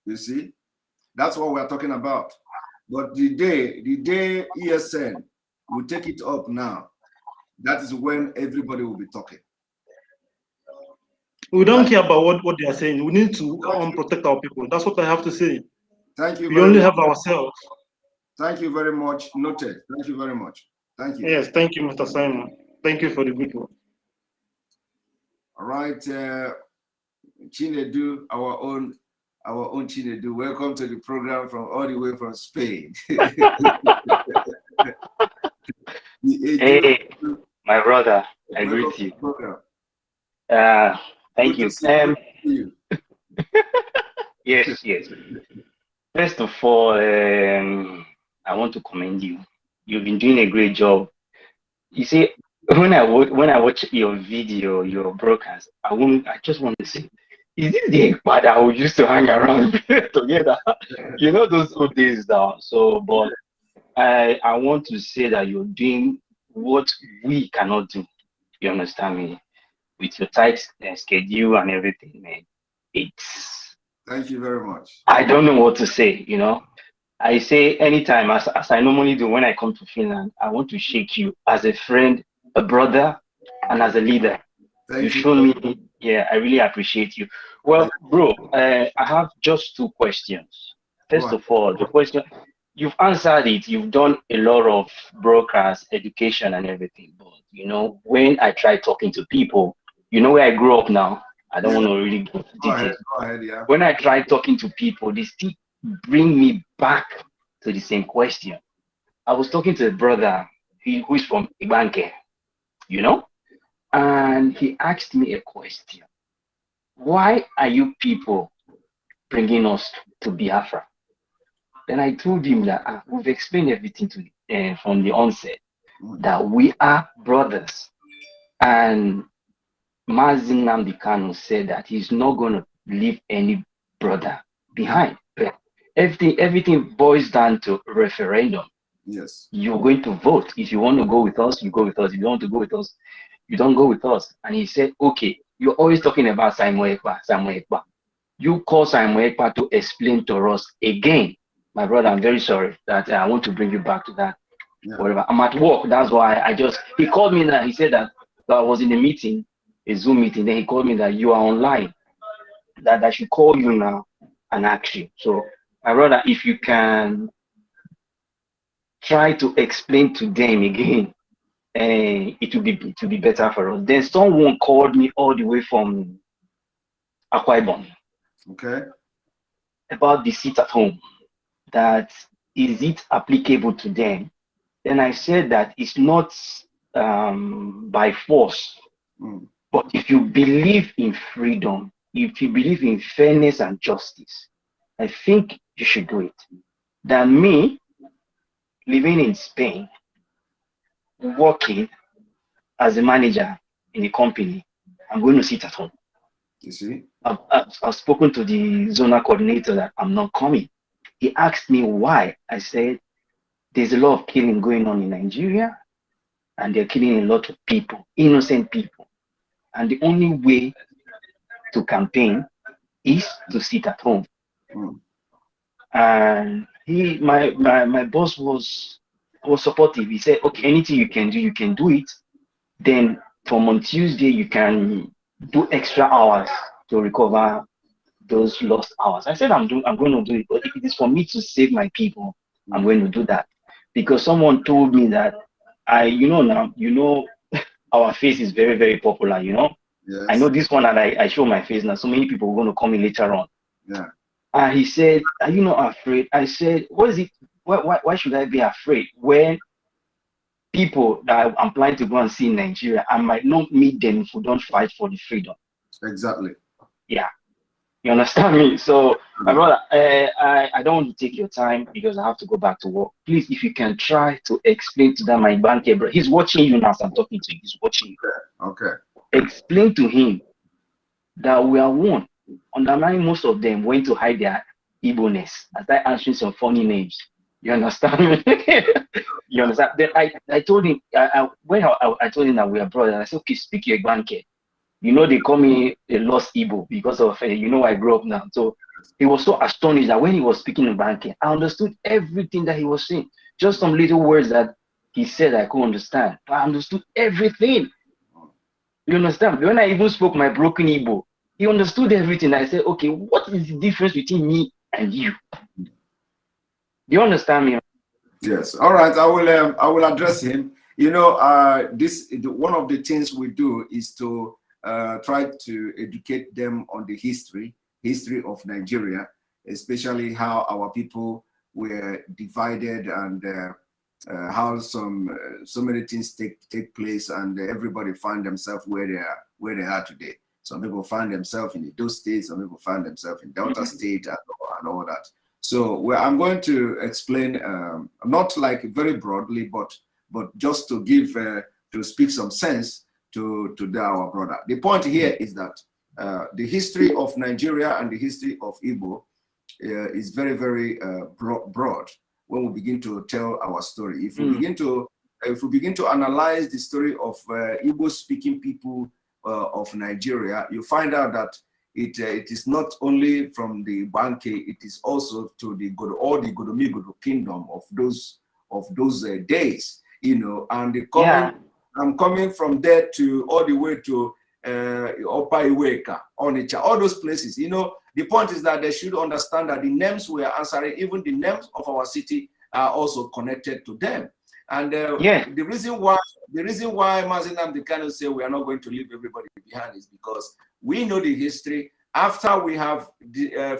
You see, that's what we're talking about. But the day ESN will take it up now, that is when everybody will be talking. We don't care about what they are saying. We need to protect our people. That's what I have to say. Thank you. We only have ourselves. Thank you very much. Noted. Thank you very much. Thank you. Yes, thank you, Mr. Simon. Thank you for the good work. All right, Chinedu, our own Chinedu. Welcome to the program from all the way from Spain. Hey, my brother, I greet you. Thank you. Yes. First of all, I want to commend you. You've been doing a great job. You see, when I watch your video, your broadcast, I just want to say, is this the Ekpa that we used to hang around together? You know those old days now. So, but I want to say that you're doing what we cannot do. You understand me? With your tight schedule and everything, man. Thank you very much. I don't know what to say, you know. I say anytime, as I normally do when I come to Finland, I want to shake you as a friend, a brother, and as a leader. You showed me, yeah, I really appreciate you. Well, bro, I have just two questions. First of all, the question, you've answered it. You've done a lot of broadcast education and everything. But, you know, when I try talking to people, you know where I grew up now? I don't want to really go into details. Go ahead, yeah. When I try talking to people, they still bring me back to the same question. I was talking to a brother who is from Ibanke, you know, and he asked me a question. Why are you people bringing us to Biafra? Then I told him that we've explained everything from the onset, that we are brothers. And Mazi Nnamdi Kanu said that he's not going to leave any brother behind. But everything boils down to referendum. Yes. You're going to vote. If you want to go with us, you go with us. If you want to go with us, you don't go with us. And he said, okay, you're always talking about Simon Ekpa. You call Simon Ekpa to explain to us again. My brother, I'm very sorry that I want to bring you back to that. Yeah. Whatever. I'm at work. That's why he called me now. He said that I was in a meeting, a Zoom meeting. Then he called me that you are online, that I should call you now and ask you. So, my brother, if you can try to explain to them again, it will be better for us. Then someone called me all the way from Akwa Ibom. Okay. About the seat at home. That is it applicable to them? Then I said that it's not by force. But if you believe in freedom, if you believe in fairness and justice, I think you should do it. Than me living in Spain, working as a manager in a company, I'm going to sit at home. You see? I've spoken to the zonal coordinator that I'm not coming. He asked me why. I said, there's a lot of killing going on in Nigeria, and they're killing a lot of people, innocent people. And the only way to campaign is to sit at home. And my boss was supportive. He said, okay, anything you can do it. Then from on Tuesday, you can do extra hours to recover those lost hours. I said, I'm going to do it, but if it is for me to save my people, I'm going to do that. Because someone told me that our face is very, very popular, you know. Yes. I know this one, and I show my face now. So many people are going to call me later on. Yeah. And he said, are you not afraid? I said, what is it? Why should I be afraid when people that I'm planning to go and see in Nigeria, I might not meet them if we don't fight for the freedom? Exactly. Yeah. You understand me? So, my brother, I don't want to take your time because I have to go back to work. Please, if you can try to explain to that my banker, bro, he's watching you now as I'm talking to you. He's watching you. Okay. Explain to him that we are one. Underlying most of them went to hide their Igbo-ness. I started answering some funny names. You understand me? You understand? Then I told him, I told him that we are brothers. I said, okay, speak your Gbanke. You know, they call me a lost Igbo because of, you know, I grew up now. So he was so astonished that when he was speaking in Gbanke, I understood everything that he was saying. Just some little words that he said I couldn't understand. But I understood everything. You understand? When I even spoke my broken Igbo, he understood everything. I said, okay, what is the difference between me and you? Do you understand me? Yes. All right. I will address him. You know, one of the things we do is to try to educate them on the history of Nigeria, especially how our people were divided and how so many things take place, and everybody find themselves where they are today. Some people find themselves in Edo State, some people find themselves in Delta State, and all that. So I'm going to explain, not like very broadly, but just to give to speak some sense to our brother. The point here is that the history of Nigeria and the history of Igbo is very, very broad when we begin to tell our story. If we begin to analyze the story of Igbo-speaking people of Nigeria, you find out that it is not only from the Banke, it is also to the Godomigodo kingdom of those days, you know, and I'm coming from there to all the way to Opa Iweka, Onitsha, all those places. You know, the point is that they should understand that the names we are answering, even the names of our city, are also connected to them. And the reason why Mazi Nnamdi Kanu say we are not going to leave everybody behind is because we know the history. After we have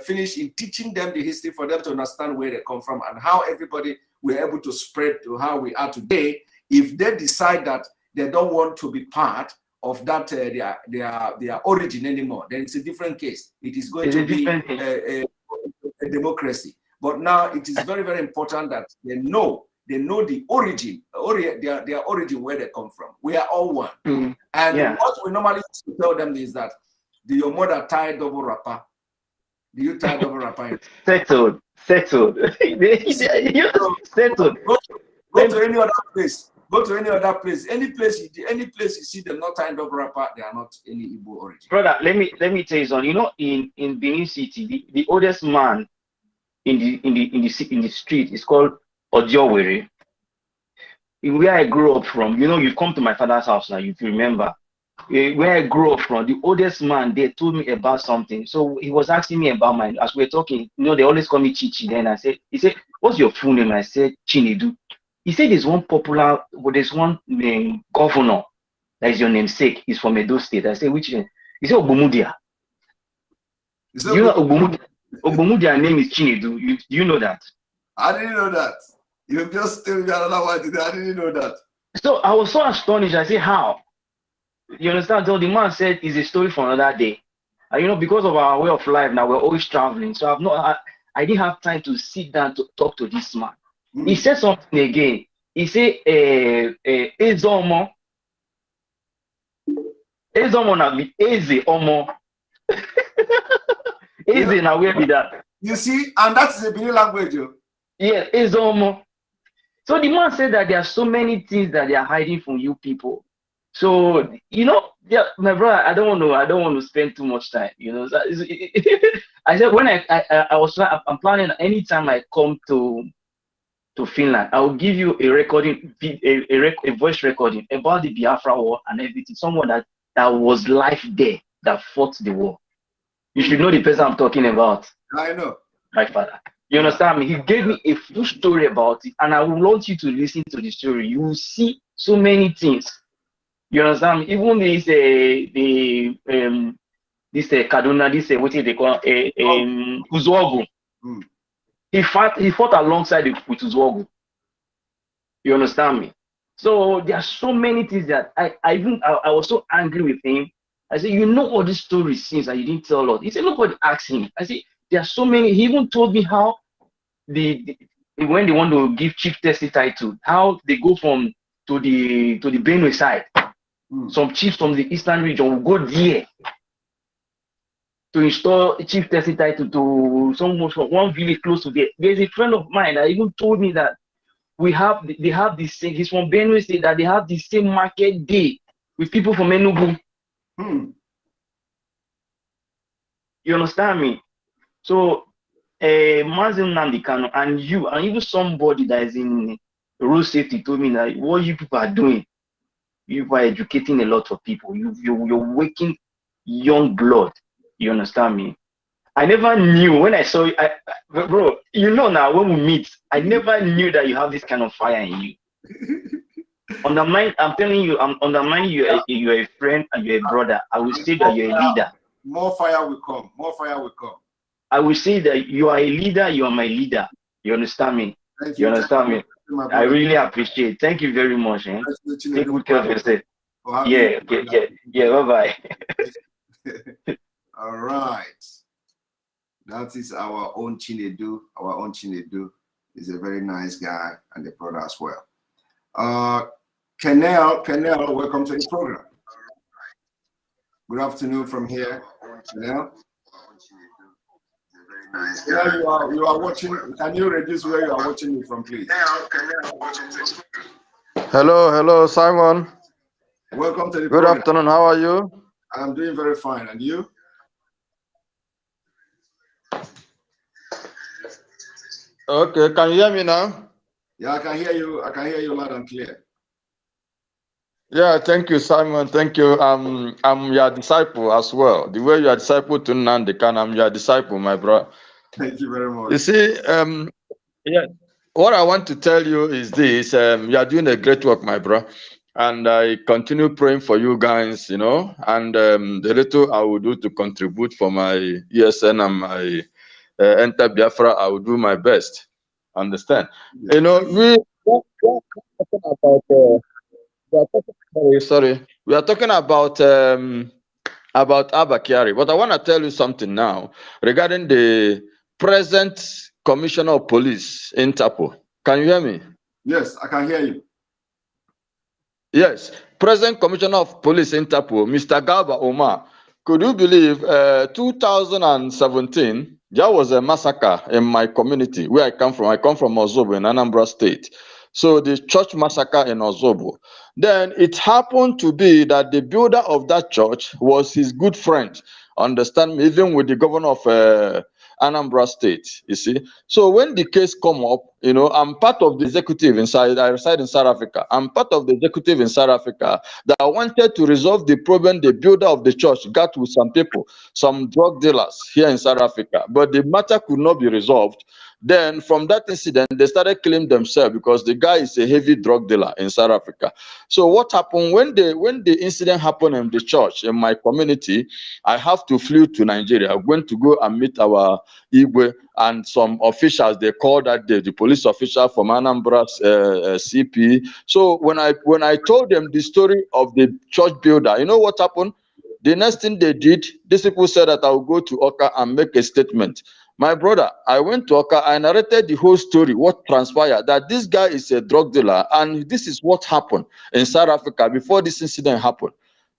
finished in teaching them the history for them to understand where they come from and how everybody were able to spread to how we are today, if they decide that they don't want to be part of that their origin anymore, then it's a different case. It is going to be a democracy. But now it is very, very important that they know the origin, their origin, where they come from. We are all one. And what we normally tell them is that, do your mother tie double wrapper? Do you tie double wrapper? Settled. Settled. Go to any other place. Go to any other place. Any place you see them not tying double wrapper, they are not any Igbo origin. Brother, let me tell you something. You know, in Benin City, the oldest man in the street is called Odiowere. Where I grew up from, you know, you've come to my father's house now, if you remember. Where I grew up from, the oldest man, they told me about something. So he was asking me about mine. As we were talking, you know, they always call me Chichi. Then he said, what's your full name? I said, Chinedu. He said there's one governor that is your namesake. He's from Edo State. I said, which name? He said, Ogbomudia. You know Ogbomudia name is Chinedu. Do you know that? I didn't know that. You just tell me another one today. I didn't know that. So I was so astonished. I said, how? You understand? So the man said it's a story for another day. And you know, because of our way of life now, we're always traveling. So I didn't have time to sit down to talk to this man. He said something again. He said, Ezomo na be Eze Omo. Eze na where be that? You see, and that is a Benin language. Yeah, Ezomo. So the man said that there are so many things that they are hiding from you people. So, you know, my brother, I don't want to spend too much time, you know. So I said, when I'm planning anytime I come to Finland, I will give you a recording, a voice recording about the Biafra war and everything. Someone that was live there, that fought the war. You should know the person I'm talking about. I know. My father. You understand me? He gave me a full story about it, and I want you to listen to the story. You will see so many things. You understand me? Even this Kaduna, what they call Uzwogu. He fought alongside with Uzwogu. You understand me? So there are so many things that I was so angry with him. I said, you know all these stories since and you didn't tell us. He said, nobody asked him. I said, there are so many. He even told me how when they want to give chief testy title, how they go to the Benue side. Some chiefs from the eastern region will go there to install a chief testing title to someone from one village close to there. There's a friend of mine that even told me that they have the same, he's from Benue State, that they have the same market day with people from Enugu. You understand me? So Mazi Nnamdi Kanu and you, and even somebody that is in road safety told me that what you people are doing, you are educating a lot of people. You're waking young blood. You understand me? I never knew when I saw you, bro. You know now when we meet, I never knew that you have this kind of fire in you. I'm telling you, I'm undermining you. You're a friend and you're a brother. I will say that you're a leader. More fire will come. More fire will come. I will say that you are a leader. You are my leader. You understand me? Thank you. You understand me? I really appreciate. Thank you very much. Eh? Take good care of yourself. Yeah. Bye bye. All right. That is our own Chinedu. Our own Chinedu is a very nice guy and a brother as well. Kenel, welcome to the program. Good afternoon from here. Kenel. Yeah, you are watching. Can you reduce where you are watching me from, please? Hello, Simon. Welcome to the Good program. afternoon. How are you? I'm doing very fine. And you? Okay, can you hear me now? Yeah, I can hear you. I can hear you loud and clear. Yeah, thank you, Simon. Thank you. I'm your disciple as well. The way you are disciple to Nnamdi Kanu, I'm your disciple, my bro. Thank you very much. You see, yeah, what I want to tell you is this: you are doing a great work, my bro, and I continue praying for you guys. You know, and the little I will do to contribute for my ESN and my Enter Biafra, I will do my best. Understand? You know, we are talking about. We are talking about Abba Kyari, but I want to tell you something now regarding the present Commissioner of Police, Interpol. Can you hear me? Yes, I can hear you. Yes, present Commissioner of Police, Interpol, Mr. Garba Omar. Could you believe 2017, there was a massacre in my community where I come from. I come from Ozobo in Anambra State. So the church massacre in Ozobo. Then it happened to be that the builder of that church was his good friend. Understand me? Even with the governor of Anambra State, you see. So when the case come up, you know, I'm part of the executive inside. I reside in South Africa. I'm part of the executive in South Africa that wanted to resolve the problem the builder of the church got with some people, some drug dealers here in South Africa. But the matter could not be resolved. Then from that incident, they started killing themselves because the guy is a heavy drug dealer in South Africa. So what happened when the incident happened in the church in my community? I have to flew to Nigeria. I went to go and meet our Igwe and some officials. They called that day, the police official from Anambra CP. So when I told them the story of the church builder, you know what happened? The next thing they did, these people said that I will go to Oka and make a statement. My brother, I went to Oka, I narrated the whole story, what transpired, that this guy is a drug dealer, and this is what happened in South Africa before this incident happened.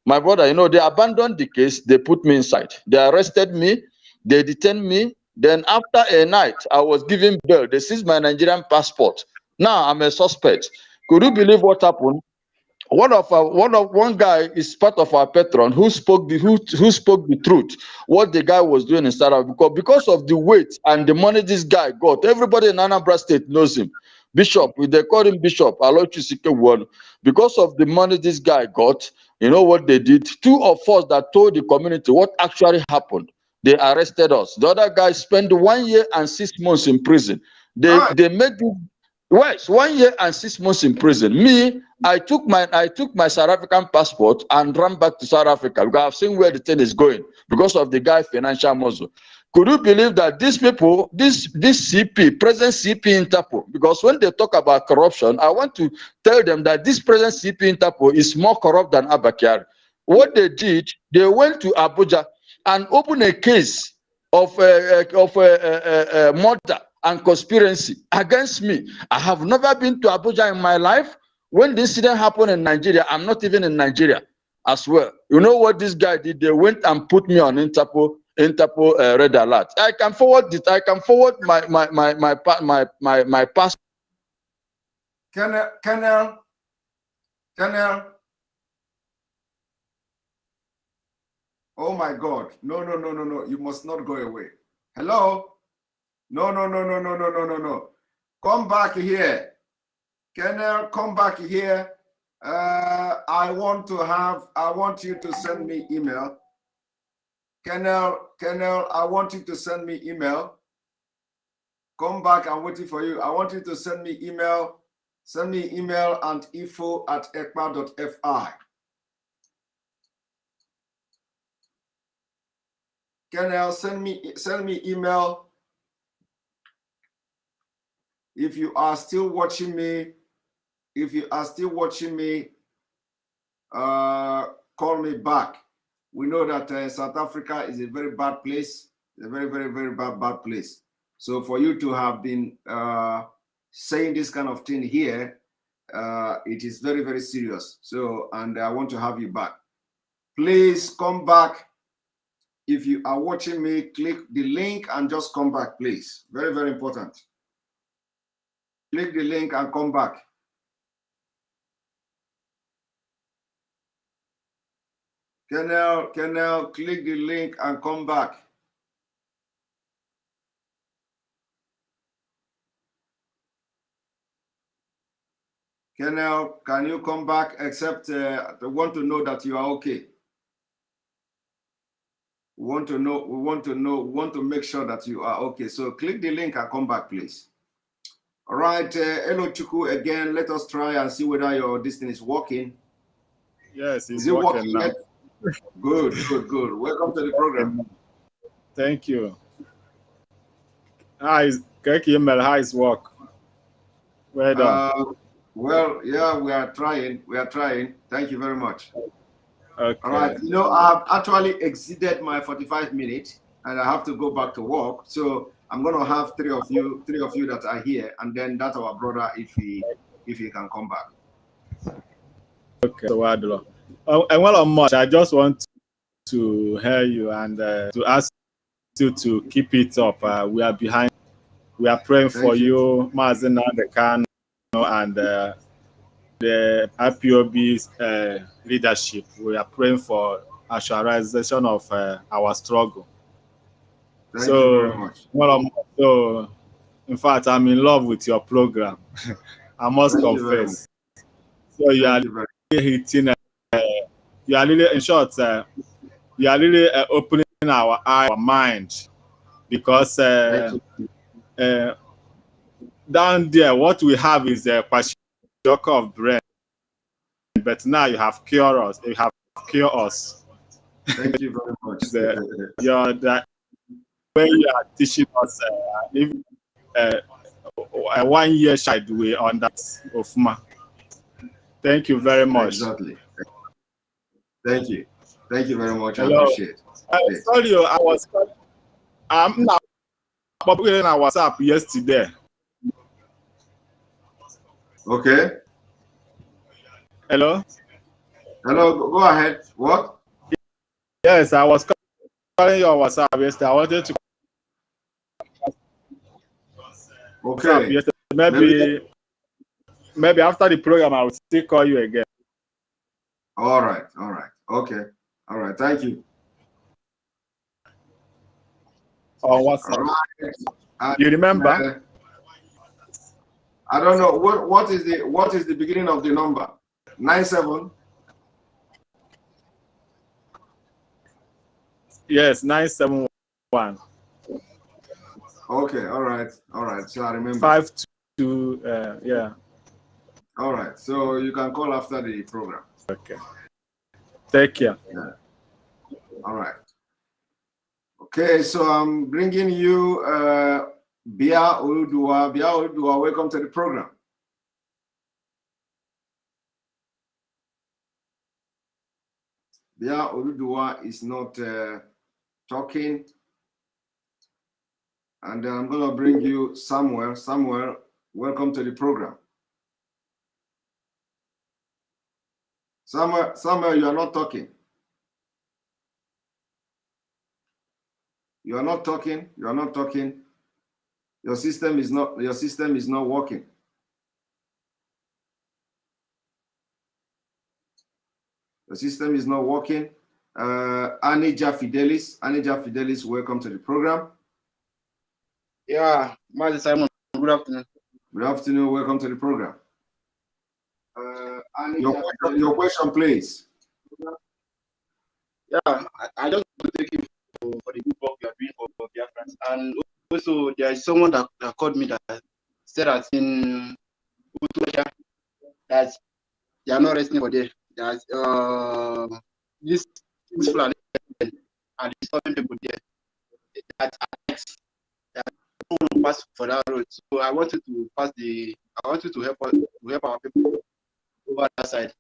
My brother, you know, they abandoned the case, they put me inside. They arrested me, they detained me. Then after a night, I was given bail. They seized my Nigerian passport. Now I'm a suspect. Could you believe what happened? One guy is part of our patron who spoke the truth, what the guy was doing in South Africa, because of the weight and the money this guy got. Everybody in Anambra State knows him. Bishop, they call him Bishop Alochusike. Because of the money this guy got, you know what they did? Two of us that told the community what actually happened, they arrested us. The other guy spent 1 year and 6 months in prison. They made it. Yes, 1 year and 6 months in prison. Me, I took my South African passport and ran back to South Africa because I've seen where the thing is going because of the guy financial muscle. Could you believe that these people, this CP, present CP Interpol, because when they talk about corruption, I want to tell them that this present CP Interpol is more corrupt than Abba Kyari. What they did, they went to Abuja and opened a case of murder and conspiracy against me. I have never been to Abuja in my life. When the incident happened in Nigeria, I'm not even in Nigeria as well. You know what this guy did? They went and put me on Interpol Interpol red alert. I can forward it. I can forward my pass. Colonel. Oh my God! No! You must not go away. Hello? No! Come back here, Colonel. Come back here. I want you to send me email. Colonel, I want you to send me email. Come back, I'm waiting for you. I want you to send me email. Send me email and info@ekpa.fi. Colonel, send me email. If you are still watching me, call me back. We know that South Africa is a very bad place, a very, very, very bad place. So for you to have been saying this kind of thing here, it is very, very serious. So, and I want to have you back. Please come back. If you are watching me, click the link and just come back, please. Very, very important. Click the link and come back. Colonel, click the link and come back. Colonel, can you come back? Except I want to know that you are okay. We want to make sure that you are okay. So click the link and come back, please. All right, hello Chuku again. Let us try and see whether your this thing is working. Yes, it's is it working now. yet? Good. Welcome to the program. Thank you. How is work? Well done. Well, yeah, we are trying. Thank you very much. Okay. All right. You know, I've actually exceeded my 45 minutes and I have to go back to work. So I'm going to have three of you that are here, and then that our brother if he can come back. Okay. So and well, much. I just want to hear you and to ask you to keep it up. We are behind. We are praying for you, Mazi Nnamdi Kanu, and the IPOB's leadership. We are praying for actualization of our struggle. Thank you very much. So, in fact, I'm in love with your program. I must confess. So you are really hitting. You are really, in short, you are really opening our eye, our mind, because down there, what we have is a shock of brain. But now you have cured us. You have cured us. Thank you very much. You're the way you are teaching us. If 1 year child way on that Ofuma. Thank you very much. Exactly. Thank you very much. Hello. I appreciate it. Sorry, I'm not publishing on WhatsApp yesterday. Okay. Hello. Go ahead. What? Yes, I was calling your WhatsApp yesterday. I wanted to. Okay. Yesterday. Maybe after the program, I will still call you again. All right. Okay. All right. Thank you. On WhatsApp. Right. You remember? I don't know what is the beginning of the number? 97. Yes, 971. Okay. All right. So I remember. 52. Yeah. All right. So you can call after the program. Okay. Take care. Yeah. All right. Okay. So I'm bringing you Bia Oludua. Bia Oludua, welcome to the program. Bia Oludua is not talking. And I'm going to bring you Samuel. Samuel, welcome to the program. Samuel, you are not talking. You are not talking. You are not talking. Your system is not working. The system is not working. Anija Fidelis, welcome to the program. Yeah, Mazi Simon, good afternoon. Good afternoon, welcome to the program. Your question, please. Yeah, I just want to thank you for the good work you are doing for Biafrans. And also, there is someone that called me that said that in Utrecht, that they are not resting for there. That this Fulani and disturbing people there. That pass for that road. So I wanted to help our people over that side.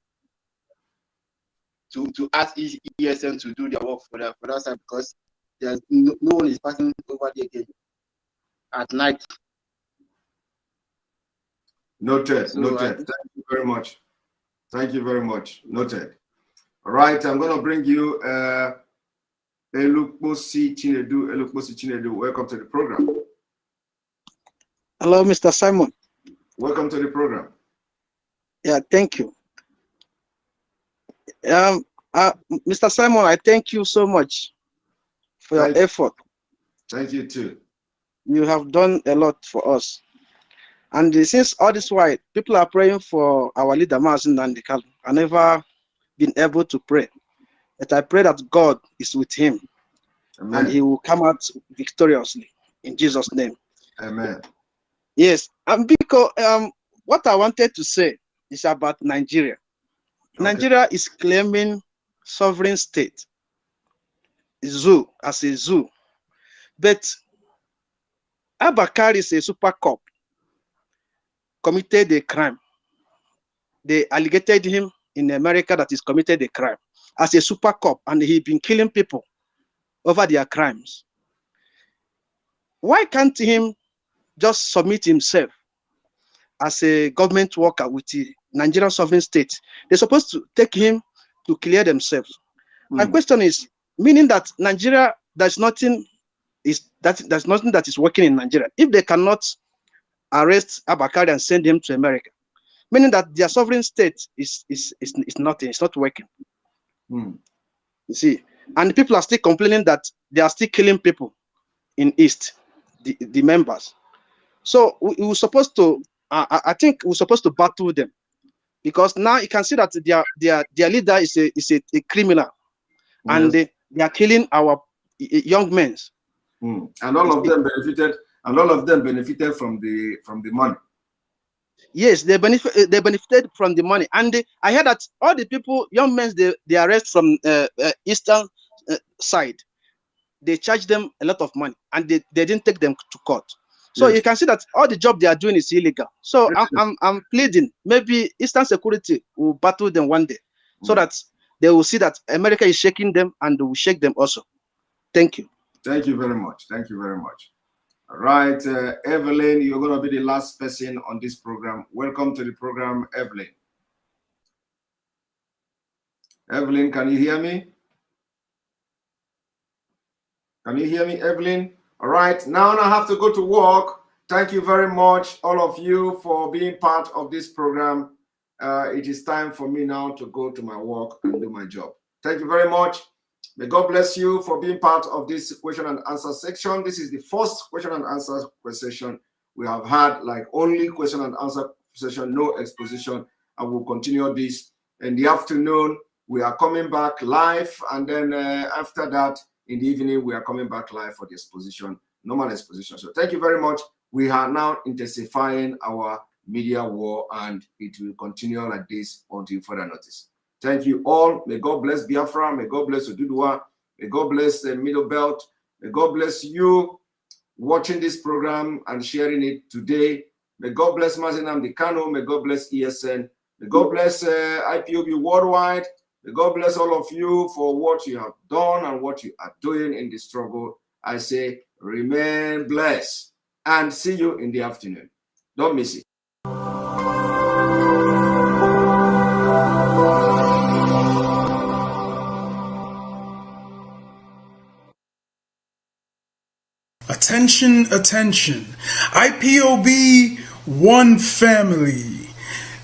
To ask ESN to do their work for that side, because there's no one is passing over there again at night. Noted. Thank you very much. Thank you very much. Noted. All right, I'm going to bring you Elukbosi Chinedu. Welcome to the program. Hello, Mr. Simon. Welcome to the program. Yeah, thank you. Mr. Simon, I thank you so much for your effort. Thank you too. You have done a lot for us. And since all this while, people are praying for our leader, Mazi Nnamdi Kanu. I never been able to pray. But I pray that God is with him. Amen. And he will come out victoriously in Jesus' name. Amen. Yes, and because what I wanted to say is about Nigeria. Okay. Nigeria is claiming sovereign state, zoo as a zoo, but Abakar is a super cop, committed a crime. They alleged him in America that he's committed a crime as a super cop, and he's been killing people over their crimes. Why can't him just submit himself as a government worker with the Nigerian sovereign state? They're supposed to take him to clear themselves. My question is, meaning that Nigeria, there's nothing that is working in Nigeria. If they cannot arrest Abakari and send him to America, meaning that their sovereign state is nothing, it's not working. You see, and people are still complaining that they are still killing people in East, the members. So we were supposed to, I think we're supposed to battle them, because now you can see that their leader is a criminal, and they are killing our young men. And all of them benefited. And all of them benefited from the money. Yes, they benefited from the money. And I heard that all the people, young men, they arrest from eastern side. They charge them a lot of money, and they didn't take them to court. So you can see that all the job they are doing is illegal. So I'm pleading, maybe Eastern Security will battle them one day, so that they will see that America is shaking them, and will shake them also. Thank you. Thank you very much. Thank you very much. All right, Evelyn, you're going to be the last person on this program. Welcome to the program, Evelyn. Evelyn, can you hear me? Can you hear me, Evelyn? All right, now I have to go to work. Thank you very much, all of you, for being part of this program. It is time for me now to go to my work and do my job. Thank you very much. May God bless you for being part of this question and answer section. This is the first question and answer session we have had, like only question and answer session, no exposition. I will continue this in the afternoon. We are coming back live, and then after that, in the evening, we are coming back live for the exposition, normal exposition. So thank you very much. We are now intensifying our media war, and it will continue like this until further notice. Thank you all. May God bless Biafra. May God bless Oduduwa. May God bless the Middle Belt. May God bless you watching this program and sharing it today. May God bless Mazi Nnamdi Kanu. May God bless ESN. May God bless IPOB worldwide. May God bless all of you for what you have done and what you are doing in the struggle. I say, remain blessed, and see you in the afternoon. Don't miss it. Attention, attention. IPOB One Family.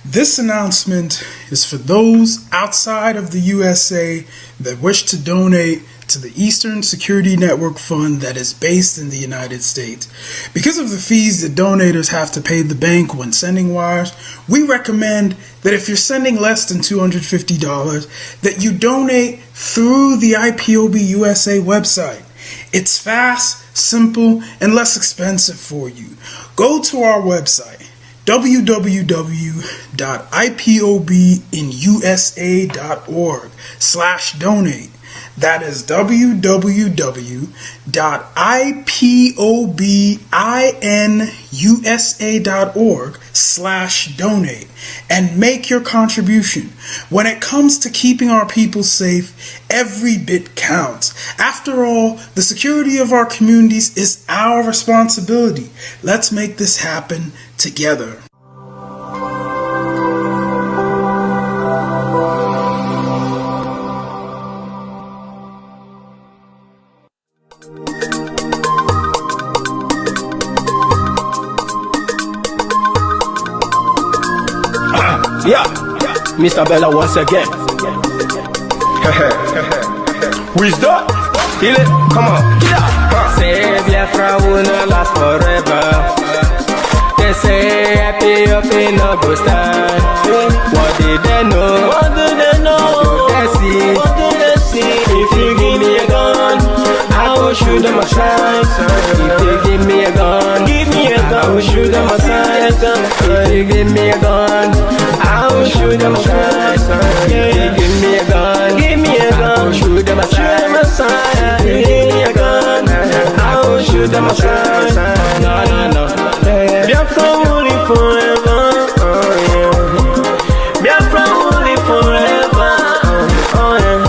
This announcement is for those outside of the USA that wish to donate to the Eastern Security Network Fund that is based in the United States. Because of the fees that donators have to pay the bank when sending wires, we recommend that if you're sending less than $250, that you donate through the IPOB USA website. It's fast, simple, and less expensive for you. Go to our website, www.ipobinusa.org/donate. That is www.ipobinusa.org/donate and make your contribution. When it comes to keeping our people safe, every bit counts. After all, the security of our communities is our responsibility. Let's make this happen together. Yeah, Mr. Bella once again. Wisdom, feel it, come on. Yeah. Say Biafra will not last forever. They say happy up in no go stand. What did they know? What do they know? What do they see? What do they see? If you give me a gun, I will shoot them aside. If you give me a gun, I will shoot them aside. If you give me a gun, I will shoot them aside. If you give me a gun, I will shoot them aside. If you give me a gun, I will shoot them aside. No, no, no. Biafra will live forever. Oh yeah. Biafra will live forever. Oh yeah.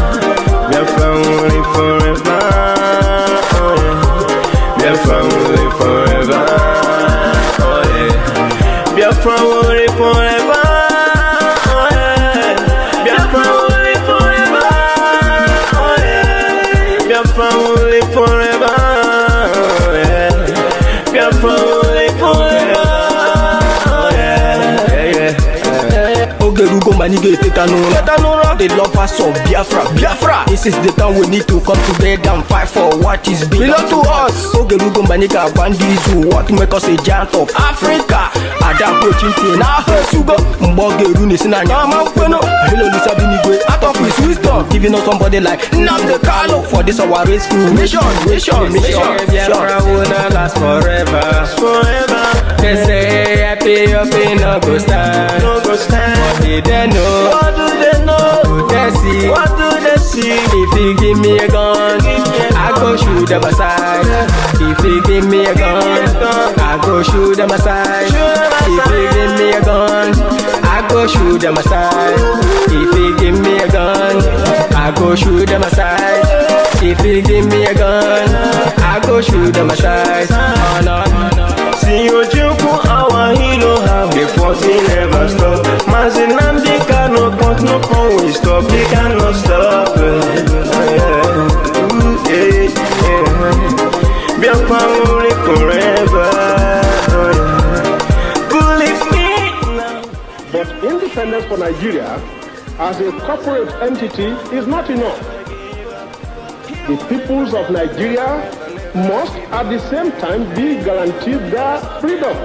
Biafra will live forever. Oh yeah. Biafra will live forever. Oh yeah. Biafra will live forever. Biafra will live forever. Oh yeah. Biafra will live forever. Oh yeah. Ogerugo manige tetanura. The lovers of Biafra. This is the time we need to come together and fight for what is belong to us. Ogerugo maniga bandizu. What make us a giant of Africa? Adam Pochinte na Hesugo. Mbogeru nisina nyama kweno. Hello Lisa Binigwe. Out of his wisdom, giving us somebody like Nnamdi Kanu for this our race mission. Biafra will not last forever. They say happy up in no go stand. What did they know? What do they know? What do they see? What do they see? If you give me a gun, I go shoot them aside. If you give me a gun, I go shoot them aside. If you give me a gun, I go shoot them aside. If you give me a gun, I go shoot them aside. If you give me a gun, I go shoot them aside. Oh no, no. See you joke, our hero have the fighting never stop. Mazi Nnamdi Kanu, but no phone will stop. They cannot stop. Biafra will live forever. Believe me now. But independence for Nigeria as a corporate entity is not enough. The peoples of Nigeria must at the same time be guaranteed their freedom.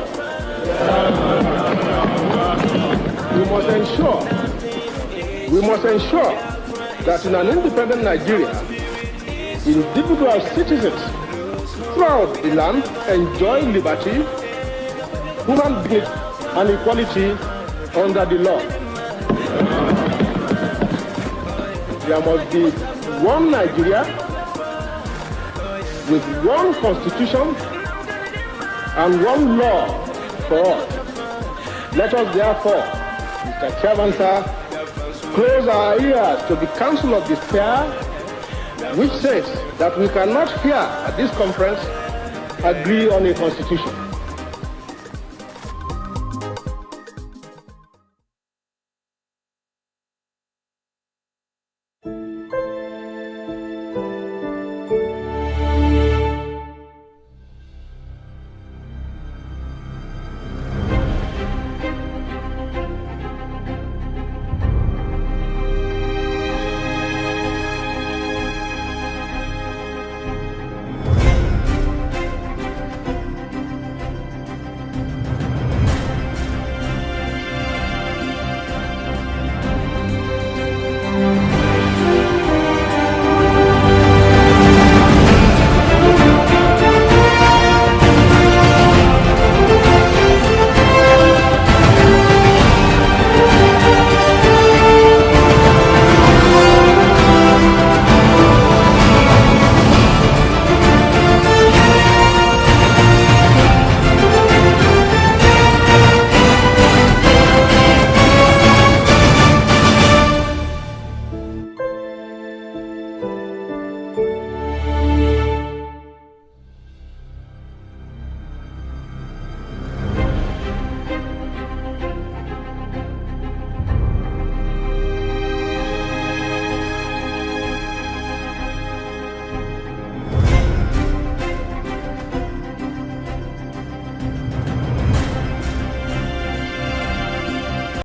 We must ensure that in an independent Nigeria, individual citizens throughout the land enjoy liberty, human dignity, and equality under the law. There must be one Nigeria with one constitution and one law for all. Let us therefore, Mr. Chairman, sir, close our ears to the counsel of despair, which says that we cannot here at this conference agree on a constitution.